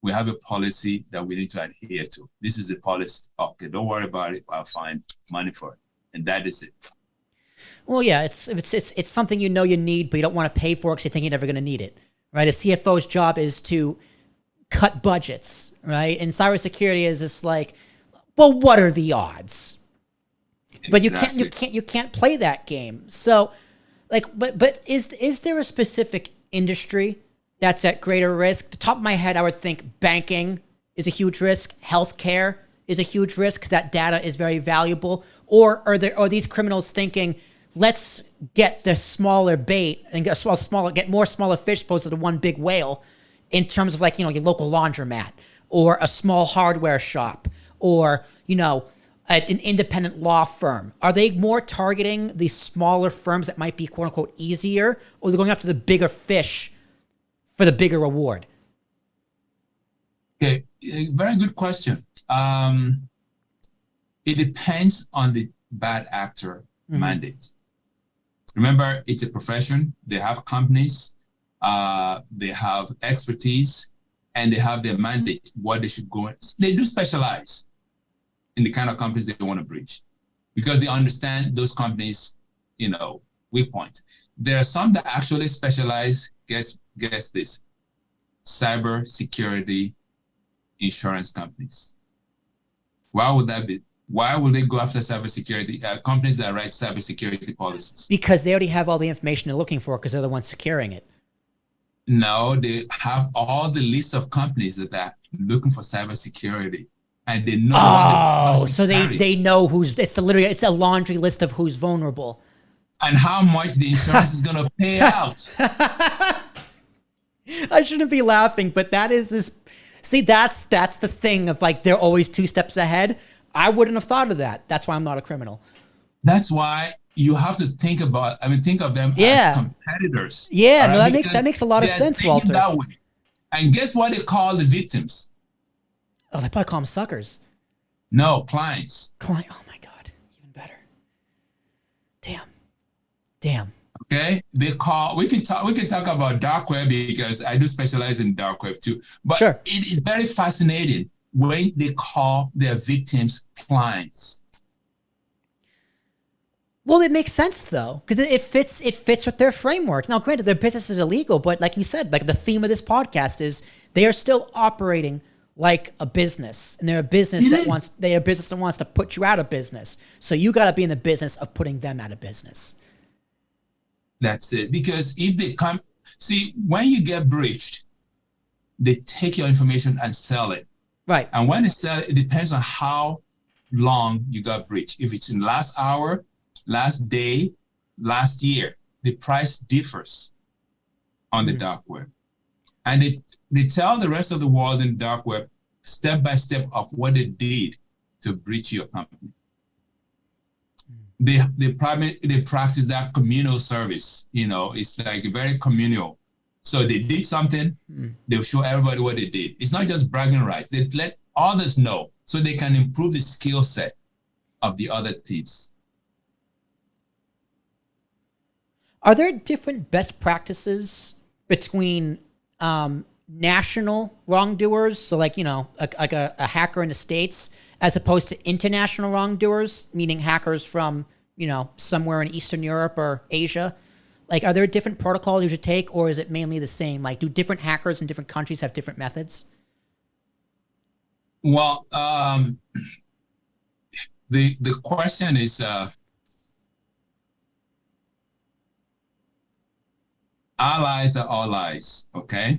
[SPEAKER 2] We have a policy that we need to adhere to. This is the policy. Okay, don't worry about it. I'll find money for it. And that is it.
[SPEAKER 1] Well, yeah, it's something you need, but you don't want to pay for it because you think you're never going to need it, right? A CFO's job is to cut budgets, right? And cybersecurity is just like, well, what are the odds? But exactly. you can't play that game. So, but is there a specific industry that's at greater risk? The top of my head, I would think banking is a huge risk. Healthcare is a huge risk because that data is very valuable. Or are these criminals thinking, let's get the smaller bait and get more smaller fish opposed to the one big whale, in terms of your local laundromat or a small hardware shop or an independent law firm? Are they more targeting the smaller firms that might be quote unquote easier, or they're going after the bigger fish for the bigger reward?
[SPEAKER 2] Okay, very good question. It depends on the bad actor mandate. Remember, it's a profession. They have companies, they have expertise, and they have their mandate, what they should go in. They do specialize in the kind of companies they want to breach because they understand those companies, weak points. There are some that actually specialize, guess this, cybersecurity insurance companies. Why would that be? Why would they go after cybersecurity companies that write cybersecurity policies?
[SPEAKER 1] Because they already have all the information they're looking for because they're the ones securing it.
[SPEAKER 2] No, they have all the list of companies that are looking for cybersecurity, and they know.
[SPEAKER 1] Oh, so they know who's. It's a laundry list of who's vulnerable,
[SPEAKER 2] and how much the insurance is going to pay out.
[SPEAKER 1] I shouldn't be laughing, but that is this. See, that's the thing of they're always 2 steps ahead. I wouldn't have thought of that. That's why I'm not a criminal.
[SPEAKER 2] That's why you have to think of them as competitors.
[SPEAKER 1] Yeah, right? No, that makes a lot of sense, Walter.
[SPEAKER 2] That way. And guess what they call the victims?
[SPEAKER 1] Oh, they probably call them suckers.
[SPEAKER 2] No, clients.
[SPEAKER 1] Oh my God, even better. Damn.
[SPEAKER 2] Okay, we can talk about dark web because I do specialize in dark web too. But
[SPEAKER 1] sure.
[SPEAKER 2] It is very fascinating when they call their victims clients.
[SPEAKER 1] Well, it makes sense though, because it fits with their framework. Now, granted, their business is illegal, but like you said, like the theme of this podcast is they are still operating like a business, and they're a business that wants to put you out of business. So you got to be in the business of putting them out of business.
[SPEAKER 2] That's it. Because if they come, see, when you get breached, they take your information and sell it.
[SPEAKER 1] Right.
[SPEAKER 2] And when they sell it, it depends on how long you got breached. If it's in last hour, last day, last year, the price differs on the dark web. And they tell the rest of the world in the dark web step by step of what they did to breach your company. They practice that communal service. It's like very communal. So they did something, they'll show everybody what they did. It's not just bragging rights. They let others know so they can improve the skill set of the other thieves.
[SPEAKER 1] Are there different best practices between national wrongdoers, so like a hacker in the States, as opposed to international wrongdoers, meaning hackers from somewhere in Eastern Europe or Asia? Like, are there different protocols you should take, or is it mainly the same? Like, do different hackers in different countries have different methods?
[SPEAKER 2] Well, the question is, allies are all lies, okay?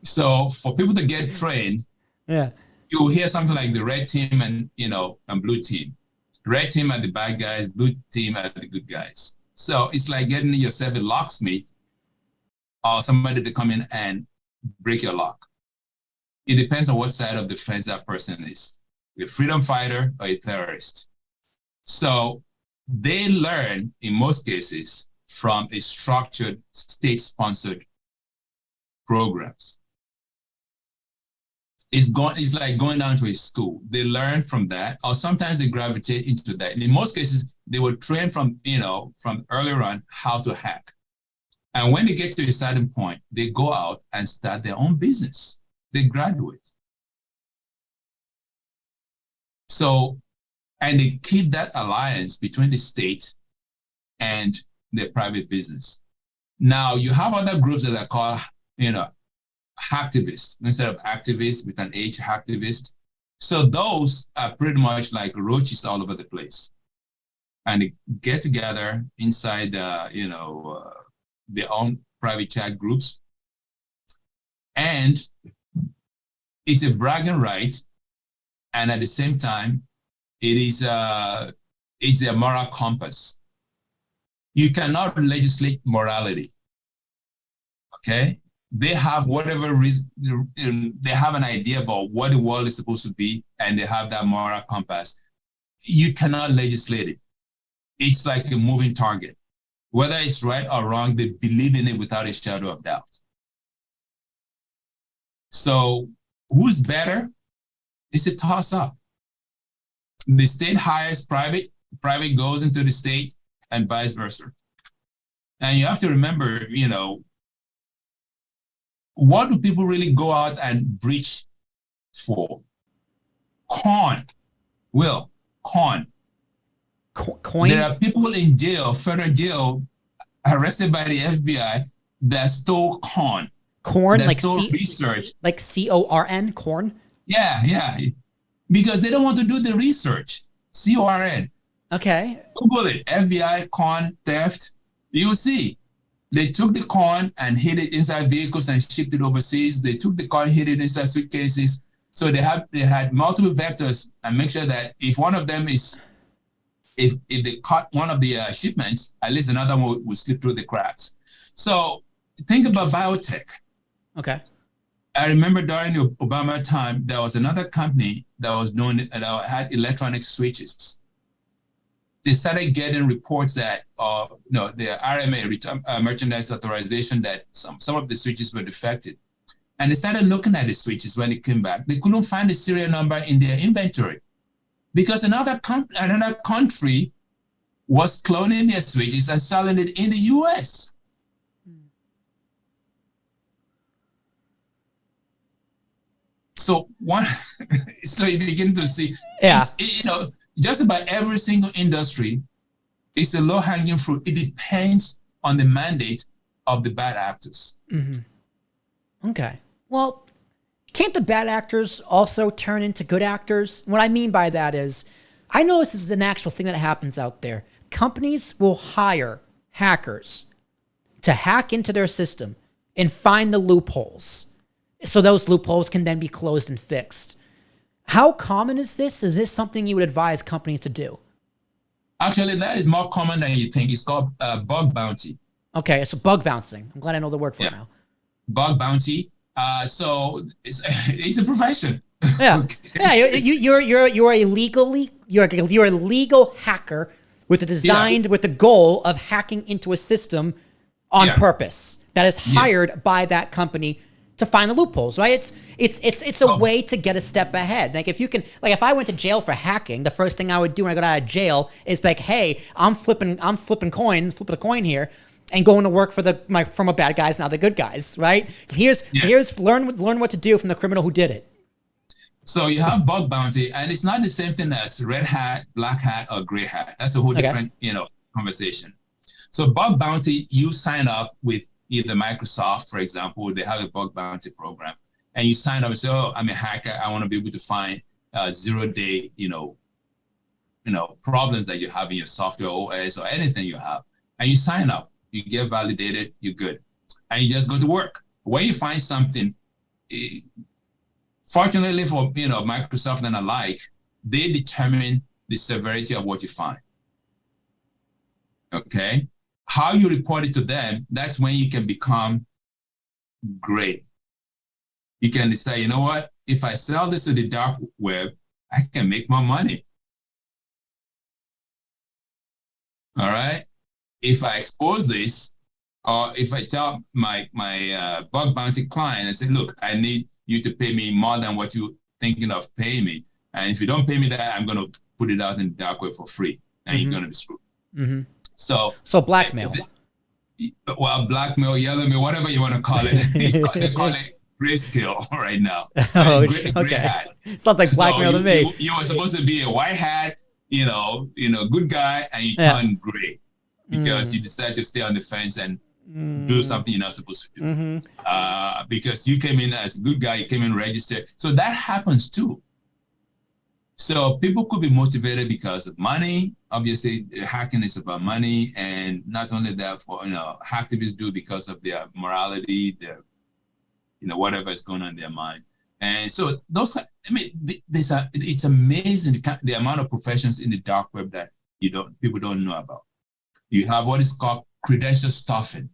[SPEAKER 2] So for people to get trained, you'll hear something like the red team and blue team. Red team are the bad guys, blue team are the good guys. So it's like getting yourself a locksmith or somebody to come in and break your lock. It depends on what side of the fence that person is, a freedom fighter or a terrorist. So they learn, in most cases, from a structured, state-sponsored programs. It's like going down to a school. They learn from that, or sometimes they gravitate into that. And in most cases, they were trained from earlier on how to hack. And when they get to a certain point, they go out and start their own business. They graduate. So, and they keep that alliance between the state and their private business. Now, you have other groups that are called, hacktivists, instead of activists with an H, hacktivist. So those are pretty much like roaches all over the place. And they get together inside, their own private chat groups. And it's a bragging right. And at the same time, it's a moral compass. You cannot legislate morality, okay? They have whatever reason, they have an idea about what the world is supposed to be, and they have that moral compass. You cannot legislate it. It's like a moving target. Whether it's right or wrong, they believe in it without a shadow of doubt. So who's better? It's a toss-up. The state hires private goes into the state, and vice versa. And you have to remember, what do people really go out and breach for? Con. Con.
[SPEAKER 1] Coin?
[SPEAKER 2] There are people in jail, federal jail, arrested by the FBI that stole con.
[SPEAKER 1] Corn,
[SPEAKER 2] that
[SPEAKER 1] like
[SPEAKER 2] stole research.
[SPEAKER 1] Like CORN, corn?
[SPEAKER 2] Yeah. Because they don't want to do the research. CORN.
[SPEAKER 1] Okay.
[SPEAKER 2] Google it, FBI con theft. You'll see. They took the corn and hid it inside vehicles and shipped it overseas. They took the corn, hid it inside suitcases. So they had multiple vectors, and make sure that if one of them is, if they caught one of the shipments, at least another one would slip through the cracks. So think about biotech.
[SPEAKER 1] Okay.
[SPEAKER 2] I remember during the Obama time, there was another company that was doing that had electronic switches. They started getting reports that, the RMA, merchandise authorization, that some of the switches were defective. And they started looking at the switches when it came back. They couldn't find the serial number in their inventory because another country was cloning their switches and selling it in the US. So you begin to see, just about every single industry is a low-hanging fruit. It depends on the mandate of the bad actors.
[SPEAKER 1] Mm-hmm. Okay. Well, can't the bad actors also turn into good actors? What I mean by that is, I know this is an actual thing that happens out there. Companies will hire hackers to hack into their system and find the loopholes, so those loopholes can then be closed and fixed. How common is this? Is this something you would advise companies to do?
[SPEAKER 2] Actually, that is more common than you think. It's called bug bounty.
[SPEAKER 1] Okay, so bug bouncing. I'm glad I know the word for it now.
[SPEAKER 2] Bug bounty. So it's a profession.
[SPEAKER 1] Yeah, okay. Yeah. You're a legal hacker with with the goal of hacking into a system on purpose that is hired by that company to find the loopholes, right? It's a way to get a step ahead. Like if I went to jail for hacking, the first thing I would do when I got out of jail is like, hey, I'm flipping a coin here, and going to work for from a bad guys, now the good guys, right? Here's learn what to do from the criminal who did it.
[SPEAKER 2] So you have bug bounty, and it's not the same thing as red hat, black hat, or gray hat. That's a whole different, conversation. So bug bounty, you sign up with either Microsoft, for example, they have a bug bounty program, and you sign up and say, oh, I'm a hacker. I want to be able to find 0-day, problems that you have in your software OS or anything you have. And you sign up, you get validated, you're good. And you just go to work. When you find something, fortunately for Microsoft and alike, they determine the severity of what you find. Okay, how you report it to them, that's when you can become great. You can say, you know what? If I sell this to the dark web, I can make more money. All right. If I expose this, or if I tell my bug bounty client and say, look, I need you to pay me more than what you're thinking of paying me. And if you don't pay me that, I'm going to put it out in the dark web for free. And you're going to be screwed.
[SPEAKER 1] Mm-hmm.
[SPEAKER 2] So
[SPEAKER 1] blackmail.
[SPEAKER 2] Well, blackmail, yellowmail, whatever you want to call it. They call it grayscale right now. Gray hat.
[SPEAKER 1] Sounds like blackmail to me.
[SPEAKER 2] You were supposed to be a white hat, good guy, and you turn gray because you decided to stay on the fence and do something you're not supposed to do. Because you came in as a good guy, you came in registered. So that happens too. So people could be motivated because of money. Obviously, hacking is about money, and not only that, for hacktivists do because of their morality, their whatever is going on in their mind. And so it's amazing the amount of professions in the dark web that people don't know about. You have what is called credential stuffing.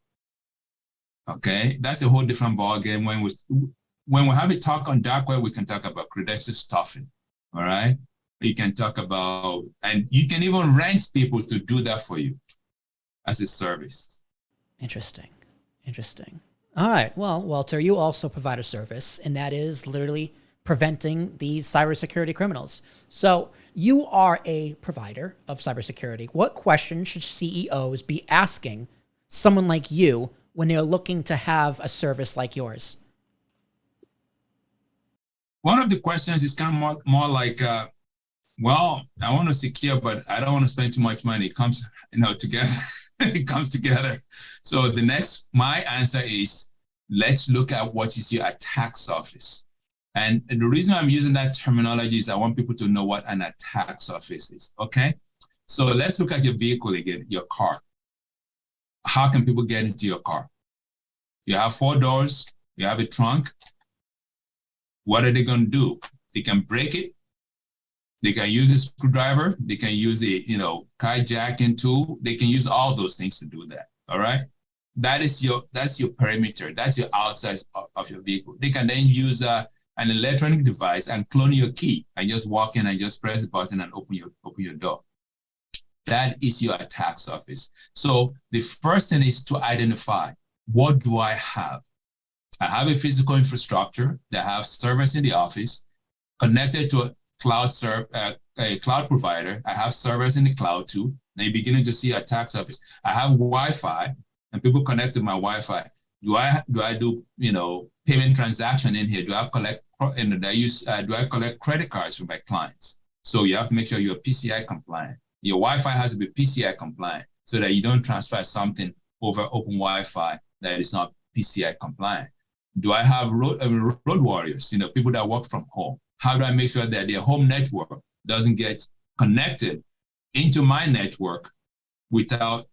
[SPEAKER 2] Okay, that's a whole different ballgame. When we have a talk on dark web, we can talk about credential stuffing. All right. You can talk about, and you can even rent people to do that for you as a service.
[SPEAKER 1] Interesting. All right. Well, Walter, you also provide a service, and that is literally preventing these cybersecurity criminals. So you are a provider of cybersecurity. What questions should CEOs be asking someone like you when they're looking to have a service like yours?
[SPEAKER 2] One of the questions is kind of more like, I want to secure, but I don't want to spend too much money. It comes, together. It comes together. So my answer is, let's look at what is your attack surface. And the reason I'm using that terminology is I want people to know what an attack surface is, okay? So let's look at your vehicle again, your car. How can people get into your car? You have 4 doors, you have a trunk. What are they going to do? They can break it. They can use a screwdriver. They can use a, carjacking tool. They can use all those things to do that. All right. That's your perimeter. That's your outside of your vehicle. They can then use an electronic device and clone your key and just walk in and just press the button and open your door. That is your attack surface. So the first thing is to identify, what do I have? I have a physical infrastructure that have servers in the office connected to a cloud provider. I have servers in the cloud too. Now you're beginning to see attack surface. I have Wi-Fi and people connect to my Wi-Fi. Do I do payment transaction in here? Do I collect credit cards from my clients? So you have to make sure you're PCI compliant. Your Wi-Fi has to be PCI compliant so that you don't transfer something over open Wi-Fi that is not PCI compliant. Do I have road warriors, people that work from home? How do I make sure that their home network doesn't get connected into my network without,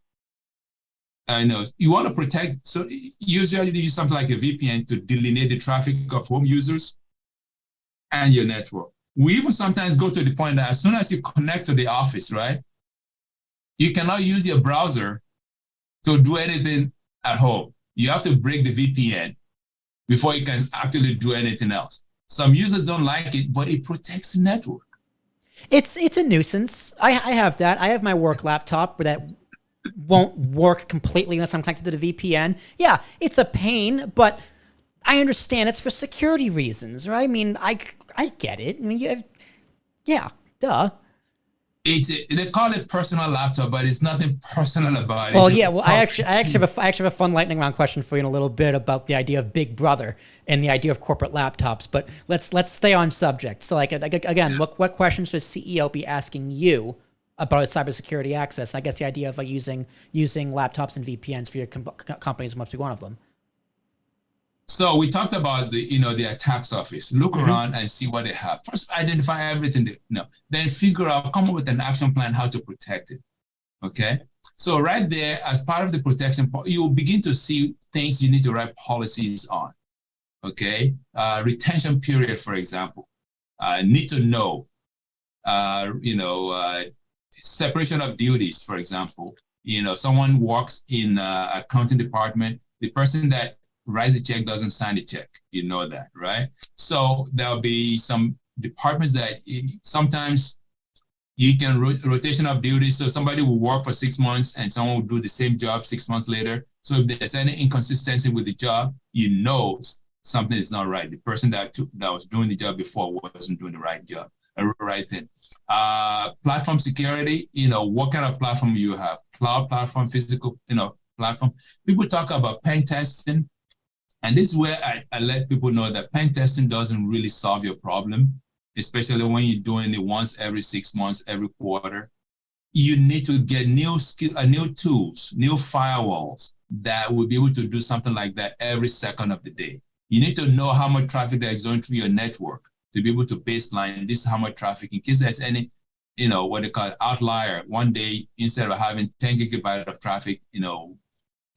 [SPEAKER 2] you want to protect, so usually you use something like a VPN to delineate the traffic of home users and your network. We even sometimes go to the point that as soon as you connect to the office, right, you cannot use your browser to do anything at home. You have to break the VPN before you can actually do anything else. Some users don't like it, but it protects the network.
[SPEAKER 1] It's a nuisance. I have that. I have my work laptop that won't work completely unless I'm connected to the VPN. Yeah, it's a pain, but I understand it's for security reasons, right? I mean, I get it. I mean, duh.
[SPEAKER 2] They call it personal laptop, but it's nothing personal about it.
[SPEAKER 1] Well, yeah. Well, I actually have a fun lightning round question for you in a little bit about the idea of Big Brother and the idea of corporate laptops. But let's stay on subject. So, again, what questions should CEO be asking you about cybersecurity access? I guess the idea of using laptops and VPNs for your companies must be one of them.
[SPEAKER 2] So we talked about the attack surface. Look around and see what they have. First, identify everything then figure out, come up with an action plan how to protect it. Okay. So right there, as part of the protection, you'll begin to see things you need to write policies on. Okay. Retention period, for example, need to know, separation of duties, for example. Someone works in accounting department, the person that writes the check doesn't sign the check. You know that, right? So there'll be some departments that sometimes you can rotation of duties. So somebody will work for 6 months and someone will do the same job 6 months later. So if there's any inconsistency with the job, something is not right. The person that was doing the job before wasn't doing the right job, right thing. Platform security, what kind of platform you have? Cloud platform, physical, platform. People talk about pen testing. And this is where I let people know that pen testing doesn't really solve your problem, especially when you're doing it once every 6 months, every quarter. You need to get new tools, new firewalls that will be able to do something like that every second of the day. You need to know how much traffic that is going through your network to be able to baseline this is how much traffic, in case there's any, what they call outlier. One day, instead of having 10 gigabytes of traffic, during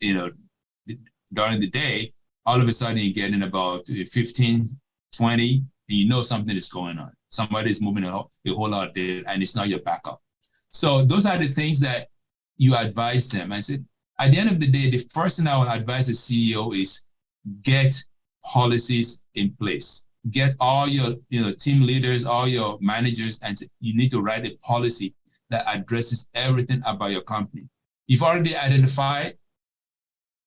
[SPEAKER 2] the day, all of a sudden you're getting about 15, 20, and something is going on. Somebody's moving a whole lot of data, and it's not your backup. So those are the things that you advise them. I said, at the end of the day, the first thing I would advise the CEO is get policies in place. Get all your team leaders, all your managers, and say, you need to write a policy that addresses everything about your company. You've already identified,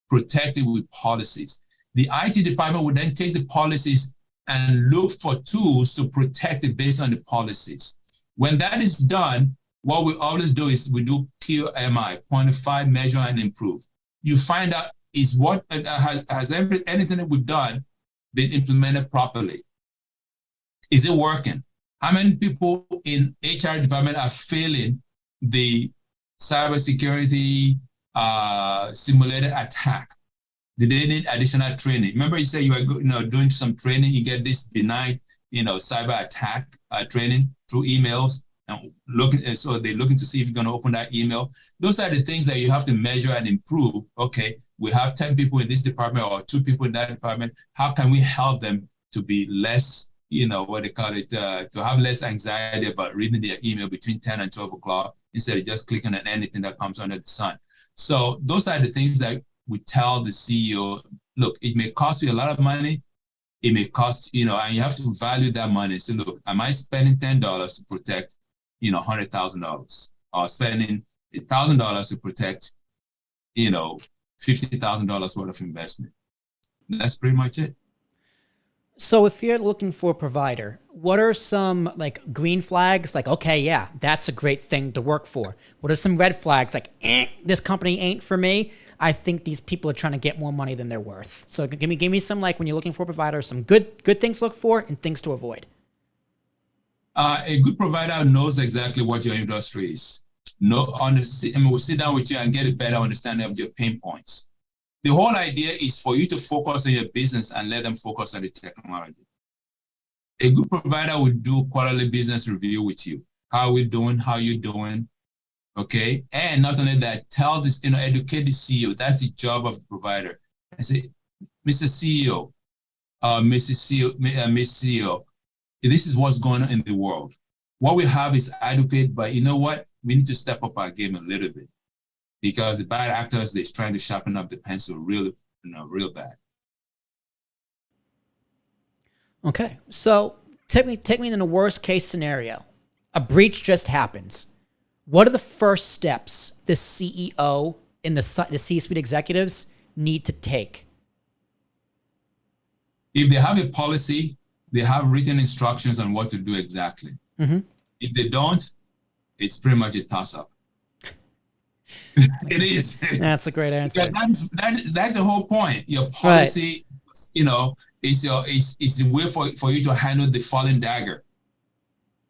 [SPEAKER 2] protect it with policies. The IT department would then take the policies and look for tools to protect it based on the policies. When that is done, what we always do is we do QMI, quantify, measure, and improve. You find out is what has anything that we've done been implemented properly? Is it working? How many people in HR department are failing the cybersecurity simulated attack? Do they need additional training? Remember, you said you are doing some training. You get this denied, cyber attack training through emails, and so they're looking to see if you're going to open that email. Those are the things that you have to measure and improve. Okay, we have 10 people in this department or 2 people in that department. How can we help them to be less, to have less anxiety about reading their email between 10 and 12 o'clock instead of just clicking on anything that comes under the sun? So those are the things that we tell the CEO, look, it may cost you a lot of money. It may cost, and you have to value that money. So look, am I spending $10 to protect, $100,000, or spending $1,000 to protect, $50,000 worth of investment? That's pretty much it.
[SPEAKER 1] So if you're looking for a provider, what are some green flags? Okay, yeah, that's a great thing to work for. What are some red flags? This company ain't for me. I think these people are trying to get more money than they're worth. So give me some, when you're looking for a provider, some good things to look for and things to avoid.
[SPEAKER 2] A good provider knows exactly what your industry is. We'll sit down with you and get a better understanding of your pain points. The whole idea is for you to focus on your business and let them focus on the technology. A good provider will do quarterly business review with you. How are we doing? How are you doing? Okay. And not only that, educate the CEO. That's the job of the provider. I say, Mr. CEO, Mrs. CEO, Miss CEO, this is what's going on in the world. What we have is adequate, but you know what? We need to step up our game a little bit because the bad actors, they're trying to sharpen up the pencil real bad.
[SPEAKER 1] Okay, so take me in the worst case scenario. A breach just happens. What are the first steps the CEO and the C-suite executives need to take?
[SPEAKER 2] If they have a policy, they have written instructions on what to do exactly.
[SPEAKER 1] Mm-hmm.
[SPEAKER 2] If they don't, it's pretty much a toss-up. It is.
[SPEAKER 1] That's a great answer.
[SPEAKER 2] That's the whole point. Your policy, right, is the way for you to handle the falling dagger.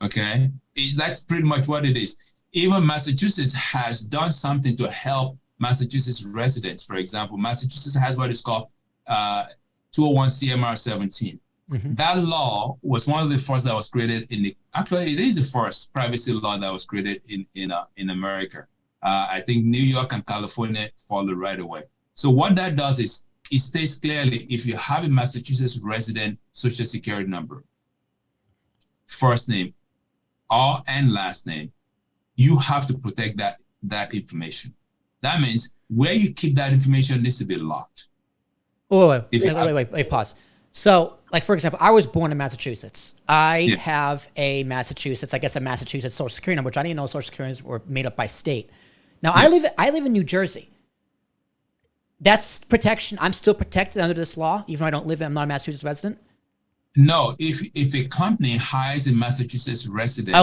[SPEAKER 2] Okay, that's pretty much what it is. Even Massachusetts has done something to help Massachusetts residents. For example, Massachusetts has what is called 201 CMR 17. Mm-hmm. That law was one of the first that was created actually, it is the first privacy law that was created in America. I think New York and California followed right away. So what that does is it states clearly if you have a Massachusetts resident social security number, first name, and last name, you have to protect that information. That means where you keep that information needs to be locked.
[SPEAKER 1] Wait, pause. So, like, for example, I was born in Massachusetts. I have a Massachusetts social security number, which I didn't know social securities were made up by state. Now, yes. I live in New Jersey. That's protection. I'm still protected under this law, even though I'm not a Massachusetts resident.
[SPEAKER 2] No, if a company hires a Massachusetts resident.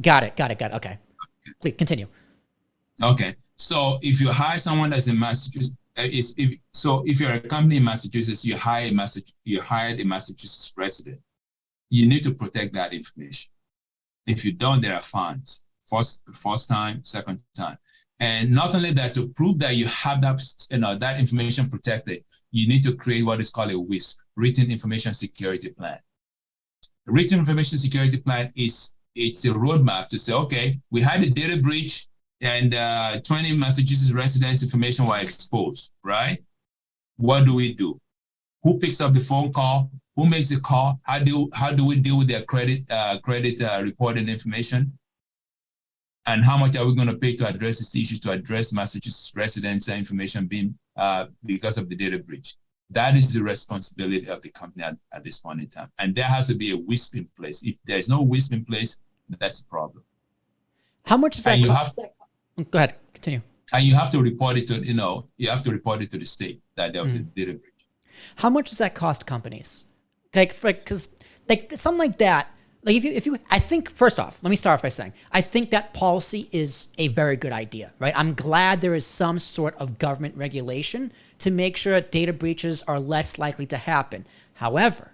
[SPEAKER 1] Got it. Okay. Please continue.
[SPEAKER 2] Okay. So if you hire someone that's in Massachusetts, if you're a company in Massachusetts, you hired a Massachusetts resident, you need to protect that information. If you don't, there are fines. First time, second time. And not only that, to prove that you have that information protected, you need to create what is called a WISP, Written Information Security Plan. The Written Information Security Plan it's a roadmap to say, okay, we had a data breach and 20 Massachusetts residents' information were exposed, right? What do we do? Who picks up the phone call? Who makes the call? How do we deal with their credit reported information? And how much are we going to pay to address this issue, to address Massachusetts residents' information being because of the data breach? That is the responsibility of the company at this point in time. And there has to be a WISP in place. If there's no WISP in place, that's a problem.
[SPEAKER 1] How much is that? Go ahead, continue.
[SPEAKER 2] And you have to report it to, the state that there was a data breach.
[SPEAKER 1] How much does that cost companies? Because something like that, like if you, I think, first off, let me start off by saying, I think that policy is a very good idea, right? I'm glad there is some sort of government regulation to make sure that data breaches are less likely to happen. However,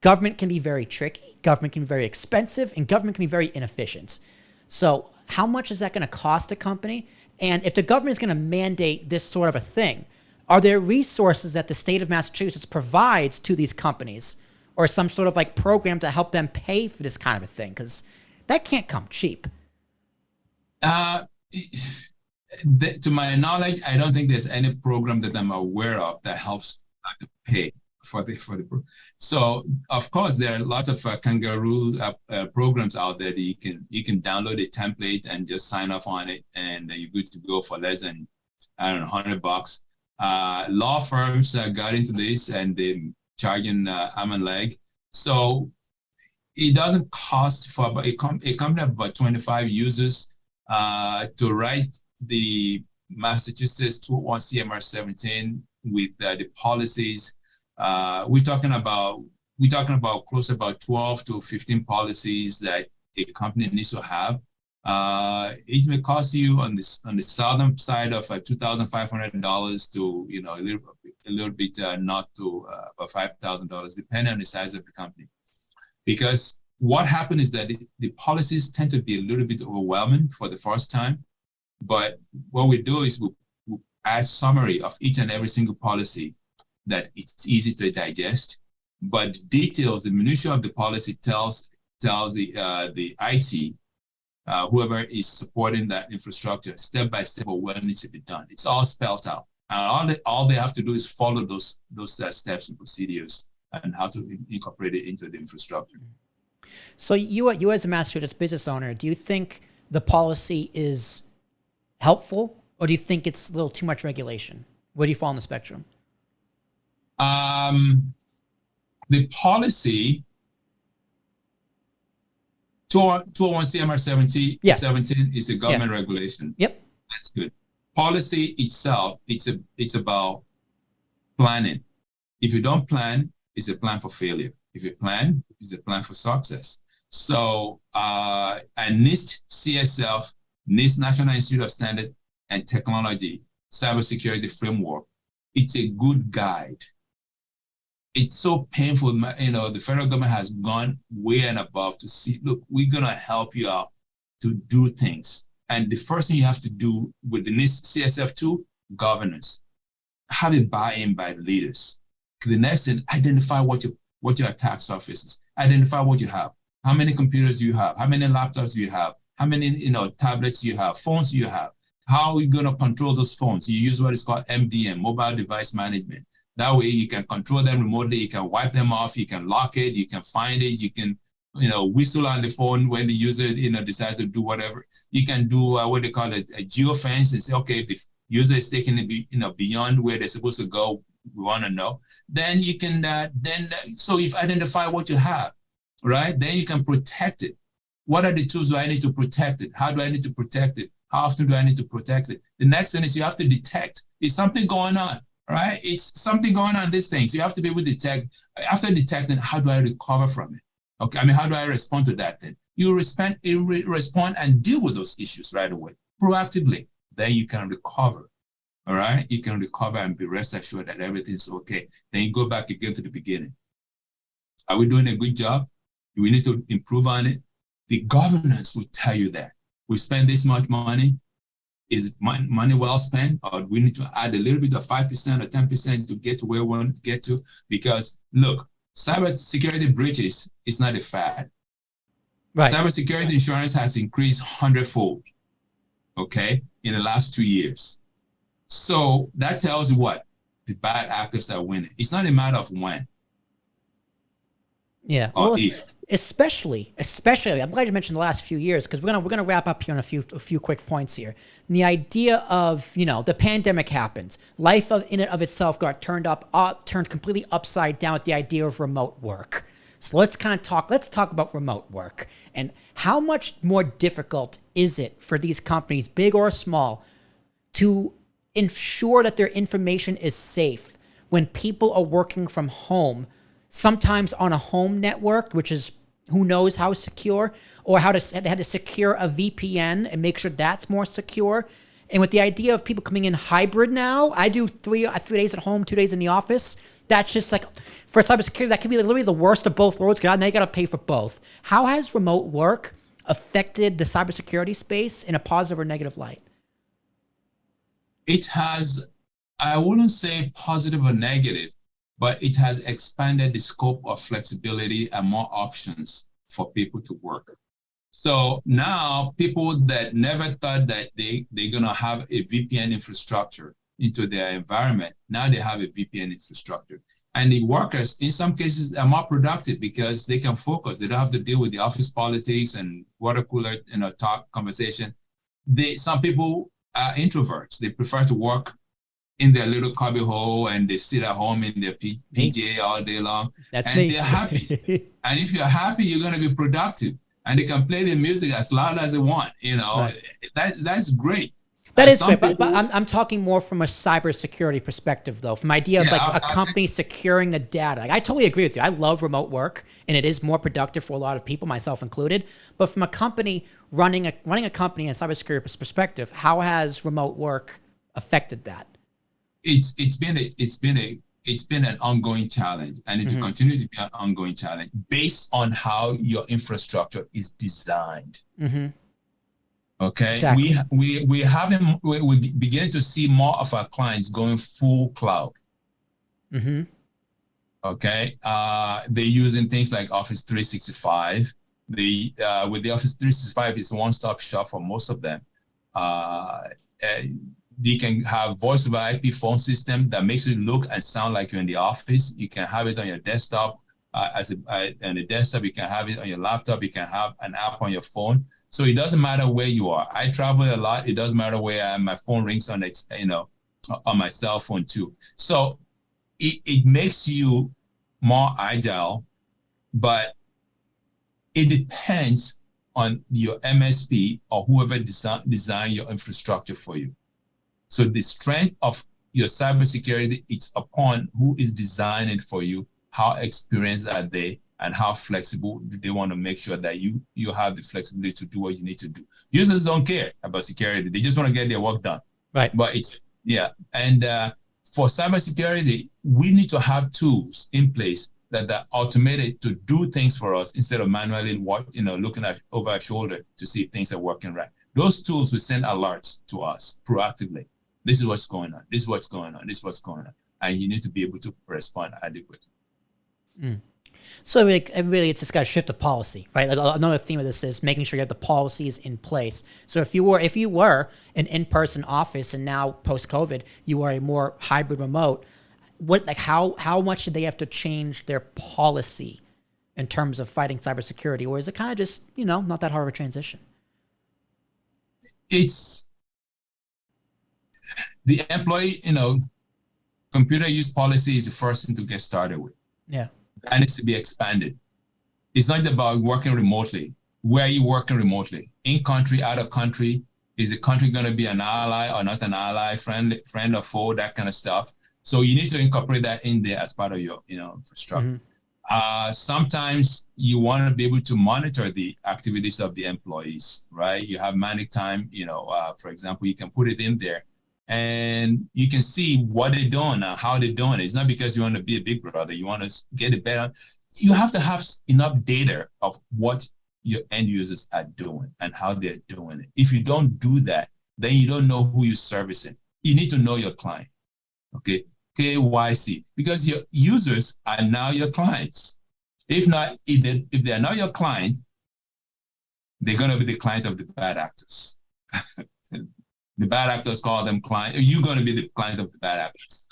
[SPEAKER 1] government can be very tricky, government can be very expensive, and government can be very inefficient. So how much is that going to cost a company? And if the government is going to mandate this sort of a thing, are there resources that the state of Massachusetts provides to these companies, or some sort of like program to help them pay for this kind of a thing? Because that can't come cheap.
[SPEAKER 2] To my knowledge, I don't think there's any program that I'm aware of that helps pay for the program. So of course there are lots of kangaroo programs out there that you can download a template and just sign off on it, and you're good to go for less than, I don't know, $100. Law firms got into this and they're charging arm and leg. So it doesn't cost for a company of about 25 users to write the Massachusetts 201 CMR 17 with the policies. We're talking about close to about 12 to 15 policies that a company needs to have. It may cost you on the southern side of $2,500 to a little bit not to about $5,000, depending on the size of the company. Because what happened is that the policies tend to be a little bit overwhelming for the first time. But what we do is we add summary of each and every single policy that it's easy to digest. But details, the minutiae of the policy tells the IT, whoever is supporting that infrastructure, step by step of what needs to be done. It's all spelled out. And all they have to do is follow those steps and procedures and how to incorporate it into the infrastructure.
[SPEAKER 1] So you as a Massachusetts business owner, do you think the policy is helpful, or do you think it's a little too much regulation? Where do you fall on the spectrum?
[SPEAKER 2] The policy, 201 CMR 17 is a government regulation.
[SPEAKER 1] Yep.
[SPEAKER 2] That's good. Policy itself, it's about planning. If you don't plan, it's a plan for failure. If you plan, it's a plan for success. So NIST CSF, NIST National Institute of Standard and Technology, Cybersecurity Framework, it's a good guide. It's so painful, the federal government has gone way and above to see, look, we're gonna help you out to do things. And the first thing you have to do with the NIST CSF2, governance. Have a buy-in by the leaders. The next thing, identify what your attack surface is. Identify what you have. How many computers do you have? How many laptops do you have? How many tablets do you have? Phones do you have? How are we going to control those phones? You use what is called MDM, mobile device management. That way you can control them remotely. You can wipe them off. You can lock it. You can find it. You can whistle on the phone when the user decides to do whatever. You can do what they call a geofence and say, okay, if the user is taking it beyond where they're supposed to go, we want to know. Then you can so you've identified what you have, right? Then you can protect it. What are the tools do I need to protect it? How do I need to protect it? How often do I need to protect it? The next thing is you have to detect. Is something going on, right? It's something going on, these things. You have to be able to detect. After detecting, how do I recover from it? Okay, how do I respond to that then? You respond and deal with those issues right away, proactively. Then you can recover, all right? You can recover and be rest assured that everything's okay. Then you go back again to the beginning. Are we doing a good job? Do we need to improve on it? The governance will tell you that. We spend this much money. Is money well spent? Or we need to add a little bit of 5% or 10% to get to where we want to get to? Because look, cybersecurity breaches is not a fad. Right. Cybersecurity insurance has increased 100-fold, okay, in the last 2 years. So that tells you what? The bad actors are winning. It's not a matter of when.
[SPEAKER 1] Yeah. Well, especially, I'm glad you mentioned the last few years, because we're gonna wrap up here on a few quick points here. And the idea of the pandemic happened, life in and of itself got turned completely upside down with the idea of remote work. So let's talk about remote work and how much more difficult is it for these companies, big or small, to ensure that their information is safe when people are working from home. Sometimes on a home network, which is who knows how secure, or they had to secure a VPN and make sure that's more secure. And with the idea of people coming in hybrid now, I do 3 days at home, 2 days in the office. That's just like, for cybersecurity, that can be literally the worst of both worlds. Now you got to pay for both. How has remote work affected the cybersecurity space in a positive or negative light?
[SPEAKER 2] It has, I wouldn't say positive or negative, but it has expanded the scope of flexibility and more options for people to work. So now people that never thought that they're going to have a VPN infrastructure into their environment, now they have a VPN infrastructure. And the workers, in some cases, are more productive because they can focus. They don't have to deal with the office politics and water cooler, talk conversation. Some people are introverts. They prefer to work in their little cubby hole, and they sit at home in their PJ all day long.
[SPEAKER 1] That's me.
[SPEAKER 2] They're happy. And if you're happy, you're going to be productive. And they can play the music as loud as they want. Right. That's great.
[SPEAKER 1] That is great, but I'm talking more from a cybersecurity perspective, though, from the idea of a company securing the data. I totally agree with you. I love remote work, and it is more productive for a lot of people, myself included. But from a company running a company in a cybersecurity perspective, how has remote work affected that?
[SPEAKER 2] It's been a it's been an ongoing challenge, and it will continue to be an ongoing challenge based on how your infrastructure is designed. Okay,
[SPEAKER 1] Exactly.
[SPEAKER 2] we begin to see more of our clients going full cloud. Okay, they're using things like Office 365. With the Office 365, it's a one-stop shop for most of them. You can have voice over IP phone system that makes it look and sound like you're in the office. You can have it on your desktop. On the desktop, you can have it on your laptop. You can have an app on your phone. So it doesn't matter where you are. I travel a lot. It doesn't matter where I am. My phone rings on on my cell phone too. So it makes you more agile, but it depends on your MSP or whoever design your infrastructure for you. So the strength of your cybersecurity, it's upon who is designing for you, how experienced are they, and how flexible do they want to make sure that you have the flexibility to do what you need to do. Users don't care about security. They just want to get their work done.
[SPEAKER 1] Right.
[SPEAKER 2] But and for cybersecurity, we need to have tools in place that are automated to do things for us instead of manually looking over our shoulder to see if things are working right. Those tools will send alerts to us proactively. This is what's going on. This is what's going on. This is what's going on. And you need to be able to respond adequately.
[SPEAKER 1] So really, it's just got a shift of policy, right? Another theme of this is making sure you have the policies in place. So if you were an in-person office and now post-COVID, you are a more hybrid remote, how much did they have to change their policy in terms of fighting cybersecurity? Or is it kind of just, not that hard of a transition?
[SPEAKER 2] It's the employee, computer use policy is the first thing to get started with.
[SPEAKER 1] Yeah.
[SPEAKER 2] That needs to be expanded. It's not about working remotely. Where are you working remotely? In country, out of country? Is the country going to be an ally or not an ally, friend or foe, that kind of stuff. So you need to incorporate that in there as part of your infrastructure. Sometimes you want to be able to monitor the activities of the employees, right? You have manic time, for example, you can put it in there and you can see what they're doing and how they're doing it. It's not because you want to be a big brother, you want to get it better. You have to have enough data of what your end users are doing and how they're doing it. If you don't do that, then you don't know who you're servicing. You need to know your client, okay? KYC, because your users are now your clients. If not, if they're not your client, they're going to be the client of the bad actors. The bad actors call them client. You're going to be the client of the bad actors.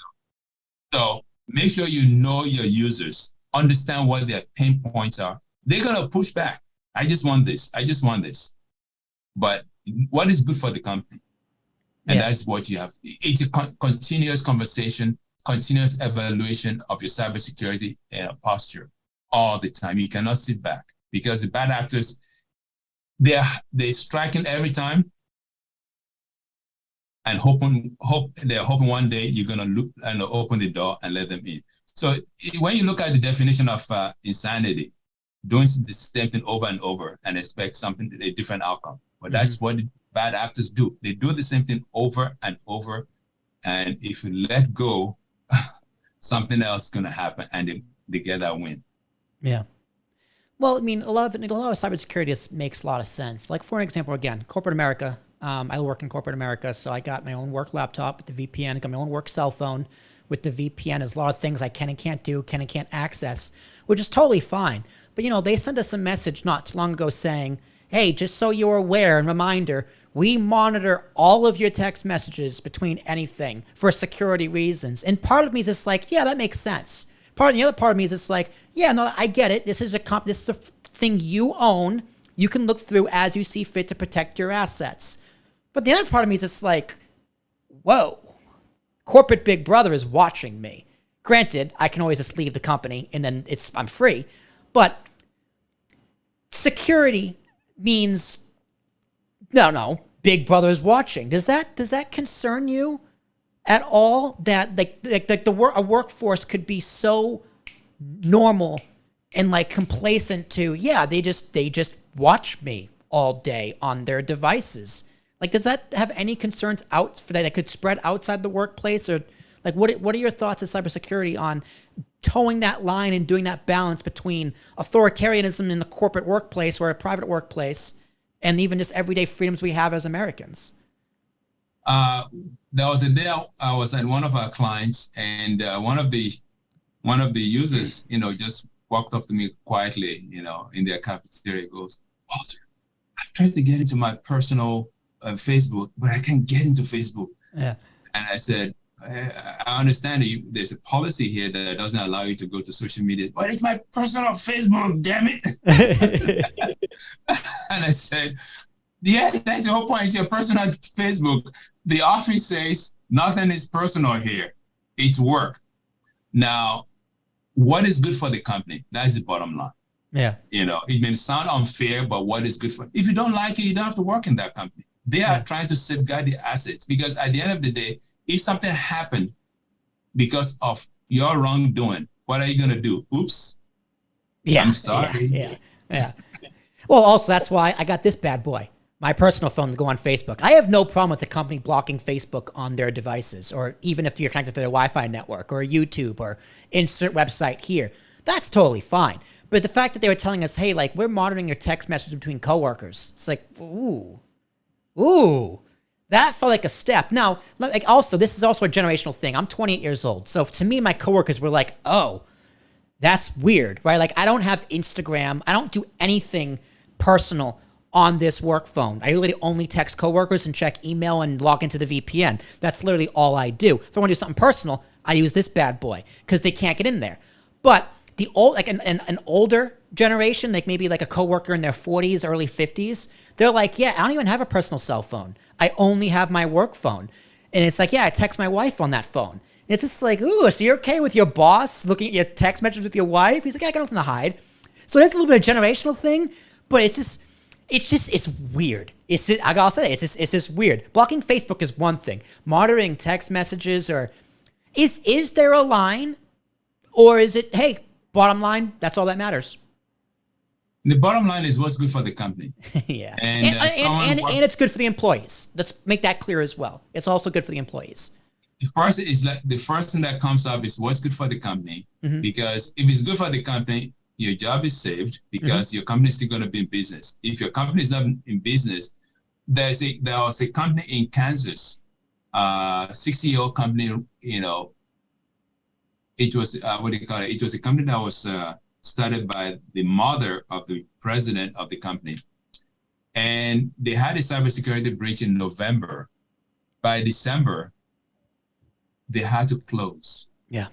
[SPEAKER 2] So make sure you know your users, understand what their pain points are. They're going to push back. I just want this. I just want this. But what is good for the company? And that's what you have. It's a continuous conversation, continuous evaluation of your cybersecurity posture all the time. You cannot sit back because the bad actors, they're striking every time and they're hoping one day you're going to look and open the door and let them in. So when you look at the definition of insanity, doing the same thing over and over and expect a different outcome. But that's what the bad actors do. They do the same thing over and over. And if you let go, something else is going to happen and they get that win.
[SPEAKER 1] Yeah. Well, I mean, a lot of cybersecurity makes a lot of sense. Like, for an example, again, corporate America. I work in corporate America, so I got my own work laptop with the VPN. I got my own work cell phone with the VPN. There's a lot of things I can and can't do, can and can't access, which is totally fine. But, they sent us a message not too long ago saying, hey, just so you're aware and reminder, we monitor all of your text messages between anything for security reasons. And part of me is just like, yeah, that makes sense. The other part of me is just like, yeah, no, I get it. This is a thing you own. You can look through as you see fit to protect your assets. But the other part of me is just like, whoa, corporate Big Brother is watching me. Granted, I can always just leave the company and then I'm free. But security means no, Big Brother is watching. Does that concern you at all? That a workforce could be so normal and complacent to, yeah, they just watch me all day on their devices. Does that have any concerns that could spread outside the workplace? Or Like, what are your thoughts of cybersecurity on towing that line and doing that balance between authoritarianism in the corporate workplace or a private workplace and even just everyday freedoms we have as Americans?
[SPEAKER 2] There was a day I was at one of our clients, and one of the users, just walked up to me quietly, in their cafeteria, goes, "Walter, I've tried to get into my personal Facebook, but I can't get into Facebook."
[SPEAKER 1] Yeah.
[SPEAKER 2] And I said, I understand that there's a policy here that doesn't allow you to go to social media, but it's my personal Facebook, damn it. And I said, yeah, that's the whole point. It's your personal Facebook. The office says nothing is personal here. It's work. Now, what is good for the company? That's the bottom line.
[SPEAKER 1] Yeah.
[SPEAKER 2] It may sound unfair, but what is good for, if you don't like it, you don't have to work in that company. They are trying to safeguard the assets, because at the end of the day, if something happened because of your wrongdoing, what are you going to do? Oops.
[SPEAKER 1] Yeah.
[SPEAKER 2] I'm sorry.
[SPEAKER 1] Yeah. Well, also, that's why I got this bad boy, my personal phone, to go on Facebook. I have no problem with the company blocking Facebook on their devices, or even if you're connected to their Wi-Fi network or YouTube or insert website here. That's totally fine. But the fact that they were telling us, hey, like, we're monitoring your text messages between coworkers, it's like, ooh, that felt like a step. Now, like, also, this is also a generational thing. I'm 28 years old. So to me, my coworkers were like, oh, that's weird, right? Like, I don't have Instagram. I don't do anything personal on this work phone. I literally only text coworkers and check email and log into the VPN. That's literally all I do. If I want to do something personal, I use this bad boy because they can't get in there. But the old, like an older generation, like maybe like a coworker in their 40s, early 50s, they're like, yeah, I don't even have a personal cell phone. I only have my work phone. And it's like, yeah, I text my wife on that phone. And it's just like, ooh, so you're okay with your boss looking at your text messages with your wife? He's like, yeah, I got nothing to hide. So it's a little bit of a generational thing, but it's weird. I'll say it's just weird. Blocking Facebook is one thing. Monitoring text messages, or is there a line, or is it, hey, bottom line, that's all that matters?
[SPEAKER 2] The bottom line is what's good for the company.
[SPEAKER 1] Yeah. And it's good for the employees. Let's make that clear as well. It's also good for the employees.
[SPEAKER 2] The first thing that comes up is what's good for the company. Mm-hmm. Because if it's good for the company, your job is saved, because your company is still going to be in business. If your company is not in business, there was a company in Kansas, 60-year-old company, it was, it was a company that was started by the mother of the president of the company. And they had a cybersecurity breach in November. By December, they had to close.
[SPEAKER 1] Yeah.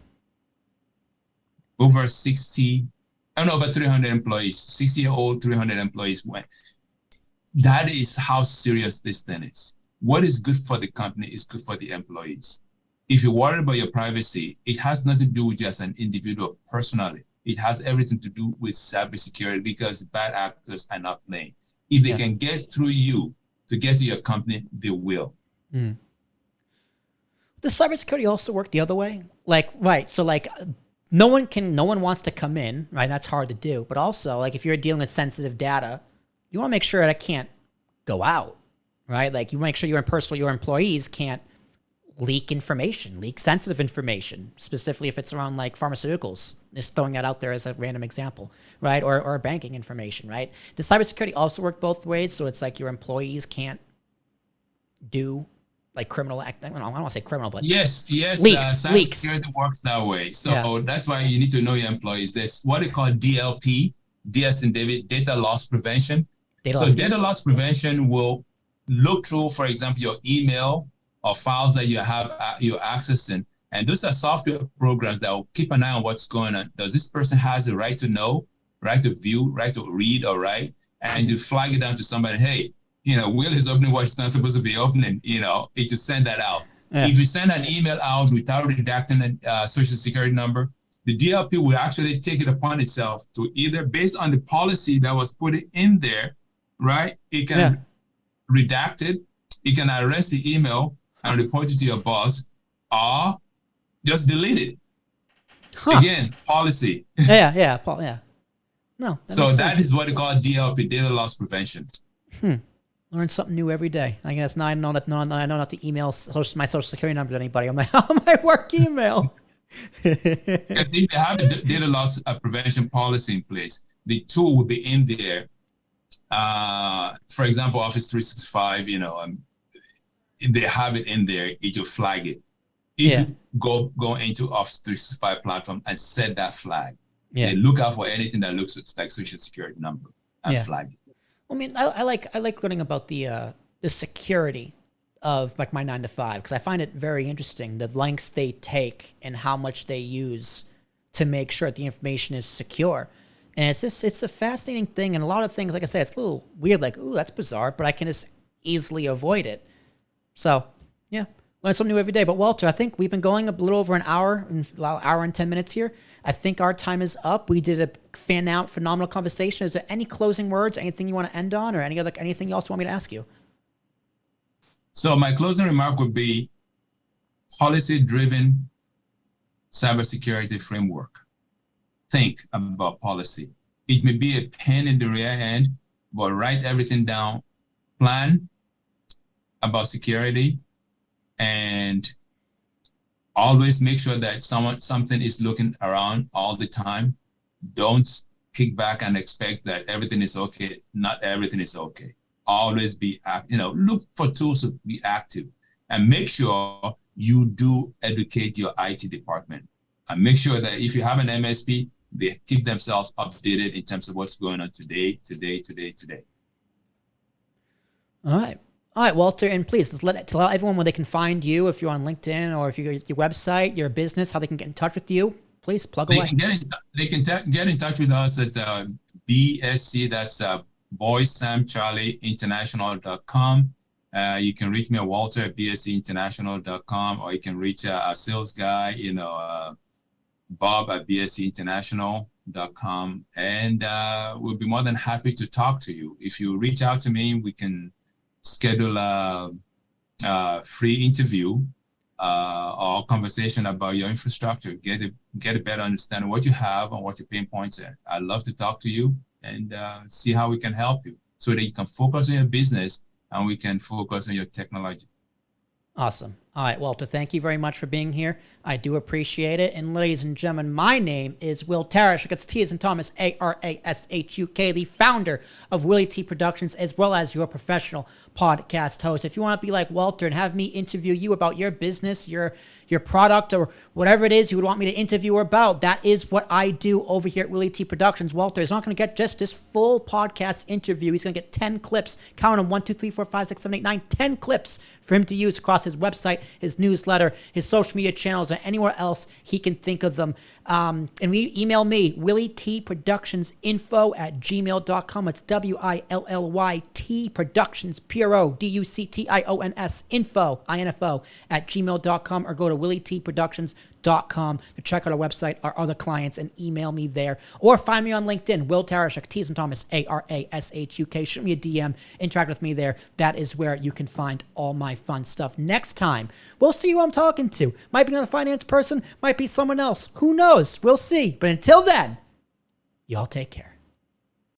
[SPEAKER 2] Over 300 employees, 60-year-old, 300 employees went. That is how serious this thing is. What is good for the company is good for the employees. If you're worried about your privacy, it has nothing to do with you as an individual personally. It has everything to do with cybersecurity, because bad actors are not playing. If they can get through you to get to your company, they will.
[SPEAKER 1] Mm. Does cybersecurity also work the other way? Like, right, so like no one wants to come in, right? That's hard to do. But also, like, if you're dealing with sensitive data, you want to make sure that it can't go out, right? Like, you make sure your employees can't leak sensitive information, specifically if it's around like pharmaceuticals. Just throwing that out there as a random example, right? Or banking information, right? Does cybersecurity also work both ways? So it's like your employees can't do like criminal act. I don't want to say criminal, but
[SPEAKER 2] yes,
[SPEAKER 1] leaks.
[SPEAKER 2] Cybersecurity works that way. So that's why you need to know your employees. There's what they call DLP, D as in David, data loss prevention. Data loss prevention will look through, for example, your email or files that you're accessing, and those are software programs that will keep an eye on what's going on. Does this person has the right to know, right to view, right to read, or write, and you flag it down to somebody. Hey, Will is opening what it's not supposed to be opening. It to send that out. Yeah. If you send an email out without redacting a social security number, the DLP will actually take it upon itself to either, based on the policy that was put in there, right? It can redact it. It can arrest the email and report it to your boss, or just delete it. Again, policy.
[SPEAKER 1] Yeah. No.
[SPEAKER 2] So that is what they call DLP, data loss prevention.
[SPEAKER 1] Learn something new every day. I guess now I know not to email my social security number to anybody on my work email.
[SPEAKER 2] Because if they have a data loss prevention policy in place, the tool will be in there. For example, Office 365, if they have it in there, it will flag it. If you go into Office 365 platform and set that flag, say, look out for anything that looks like social security number and flag it.
[SPEAKER 1] I mean, I like learning about the security of like my 9 to 5 because I find it very interesting the lengths they take and how much they use to make sure that the information is secure. And it's a fascinating thing, and a lot of things, like I said, it's a little weird, like, ooh, that's bizarre, but I can just easily avoid it. So, yeah, learn something new every day. But Walter, I think we've been going a little over an hour and 10 minutes here. I think our time is up. We did a phenomenal conversation. Is there any closing words, anything you want to end on, or anything else you want me to ask you?
[SPEAKER 2] So my closing remark would be policy-driven cybersecurity framework. Think about policy. It may be a pain in the rear end, but write everything down. Plan about security, and always make sure that something is looking around all the time. Don't kick back and expect that everything is okay. Not everything is okay. Always be, look for tools to be active, and make sure you do educate your IT department, and make sure that if you have an MSP, they keep themselves updated in terms of what's going on today.
[SPEAKER 1] All right, Walter, and please tell everyone where they can find you if you're on LinkedIn or if you're your website, your business, how they can get in touch with you. Please plug away.
[SPEAKER 2] They can get in touch with us at BSC. That's Boy Sam Charlie International.com. You can reach me at Walter at BSCInternational.com, or you can reach our sales guy, Bob at BSCInternational.com, and we'll be more than happy to talk to you. If you reach out to me, we can schedule a free interview or conversation about your infrastructure. Get a better understanding of what you have and what your pain points are. I'd love to talk to you and see how we can help you so that you can focus on your business and we can focus on your technology.
[SPEAKER 1] Awesome. All right, Walter, thank you very much for being here. I do appreciate it. And ladies and gentlemen, my name is Will Tarashuk. It's T as in Thomas, Arashuk, the founder of Willie T Productions, as well as your professional podcast host. If you want to be like Walter and have me interview you about your business, your product, or whatever it is you would want me to interview about, that is what I do over here at Willie T Productions. Walter is not going to get just this full podcast interview. He's going to get 10 clips. Count them, 1, 2, 3, 4, 5, 6, 7, 8, 9, 10 clips for him to use across his website, his newsletter, his social media channels, or anywhere else he can think of them. And email me, WillieTProductionsinfo@gmail.com. It's WILLYT Productions, PRODUCTIONS, info @gmail.com, or go to WillieTProductions.com to check out our website, our other clients, and email me there. Or find me on LinkedIn, Will Tarashuk, T as in Thomas, ARASHUK. Shoot me a DM, interact with me there. That is where you can find all my fun stuff. Next time, we'll see who I'm talking to. Might be another finance person, might be someone else. Who knows? We'll see. But until then, y'all take care.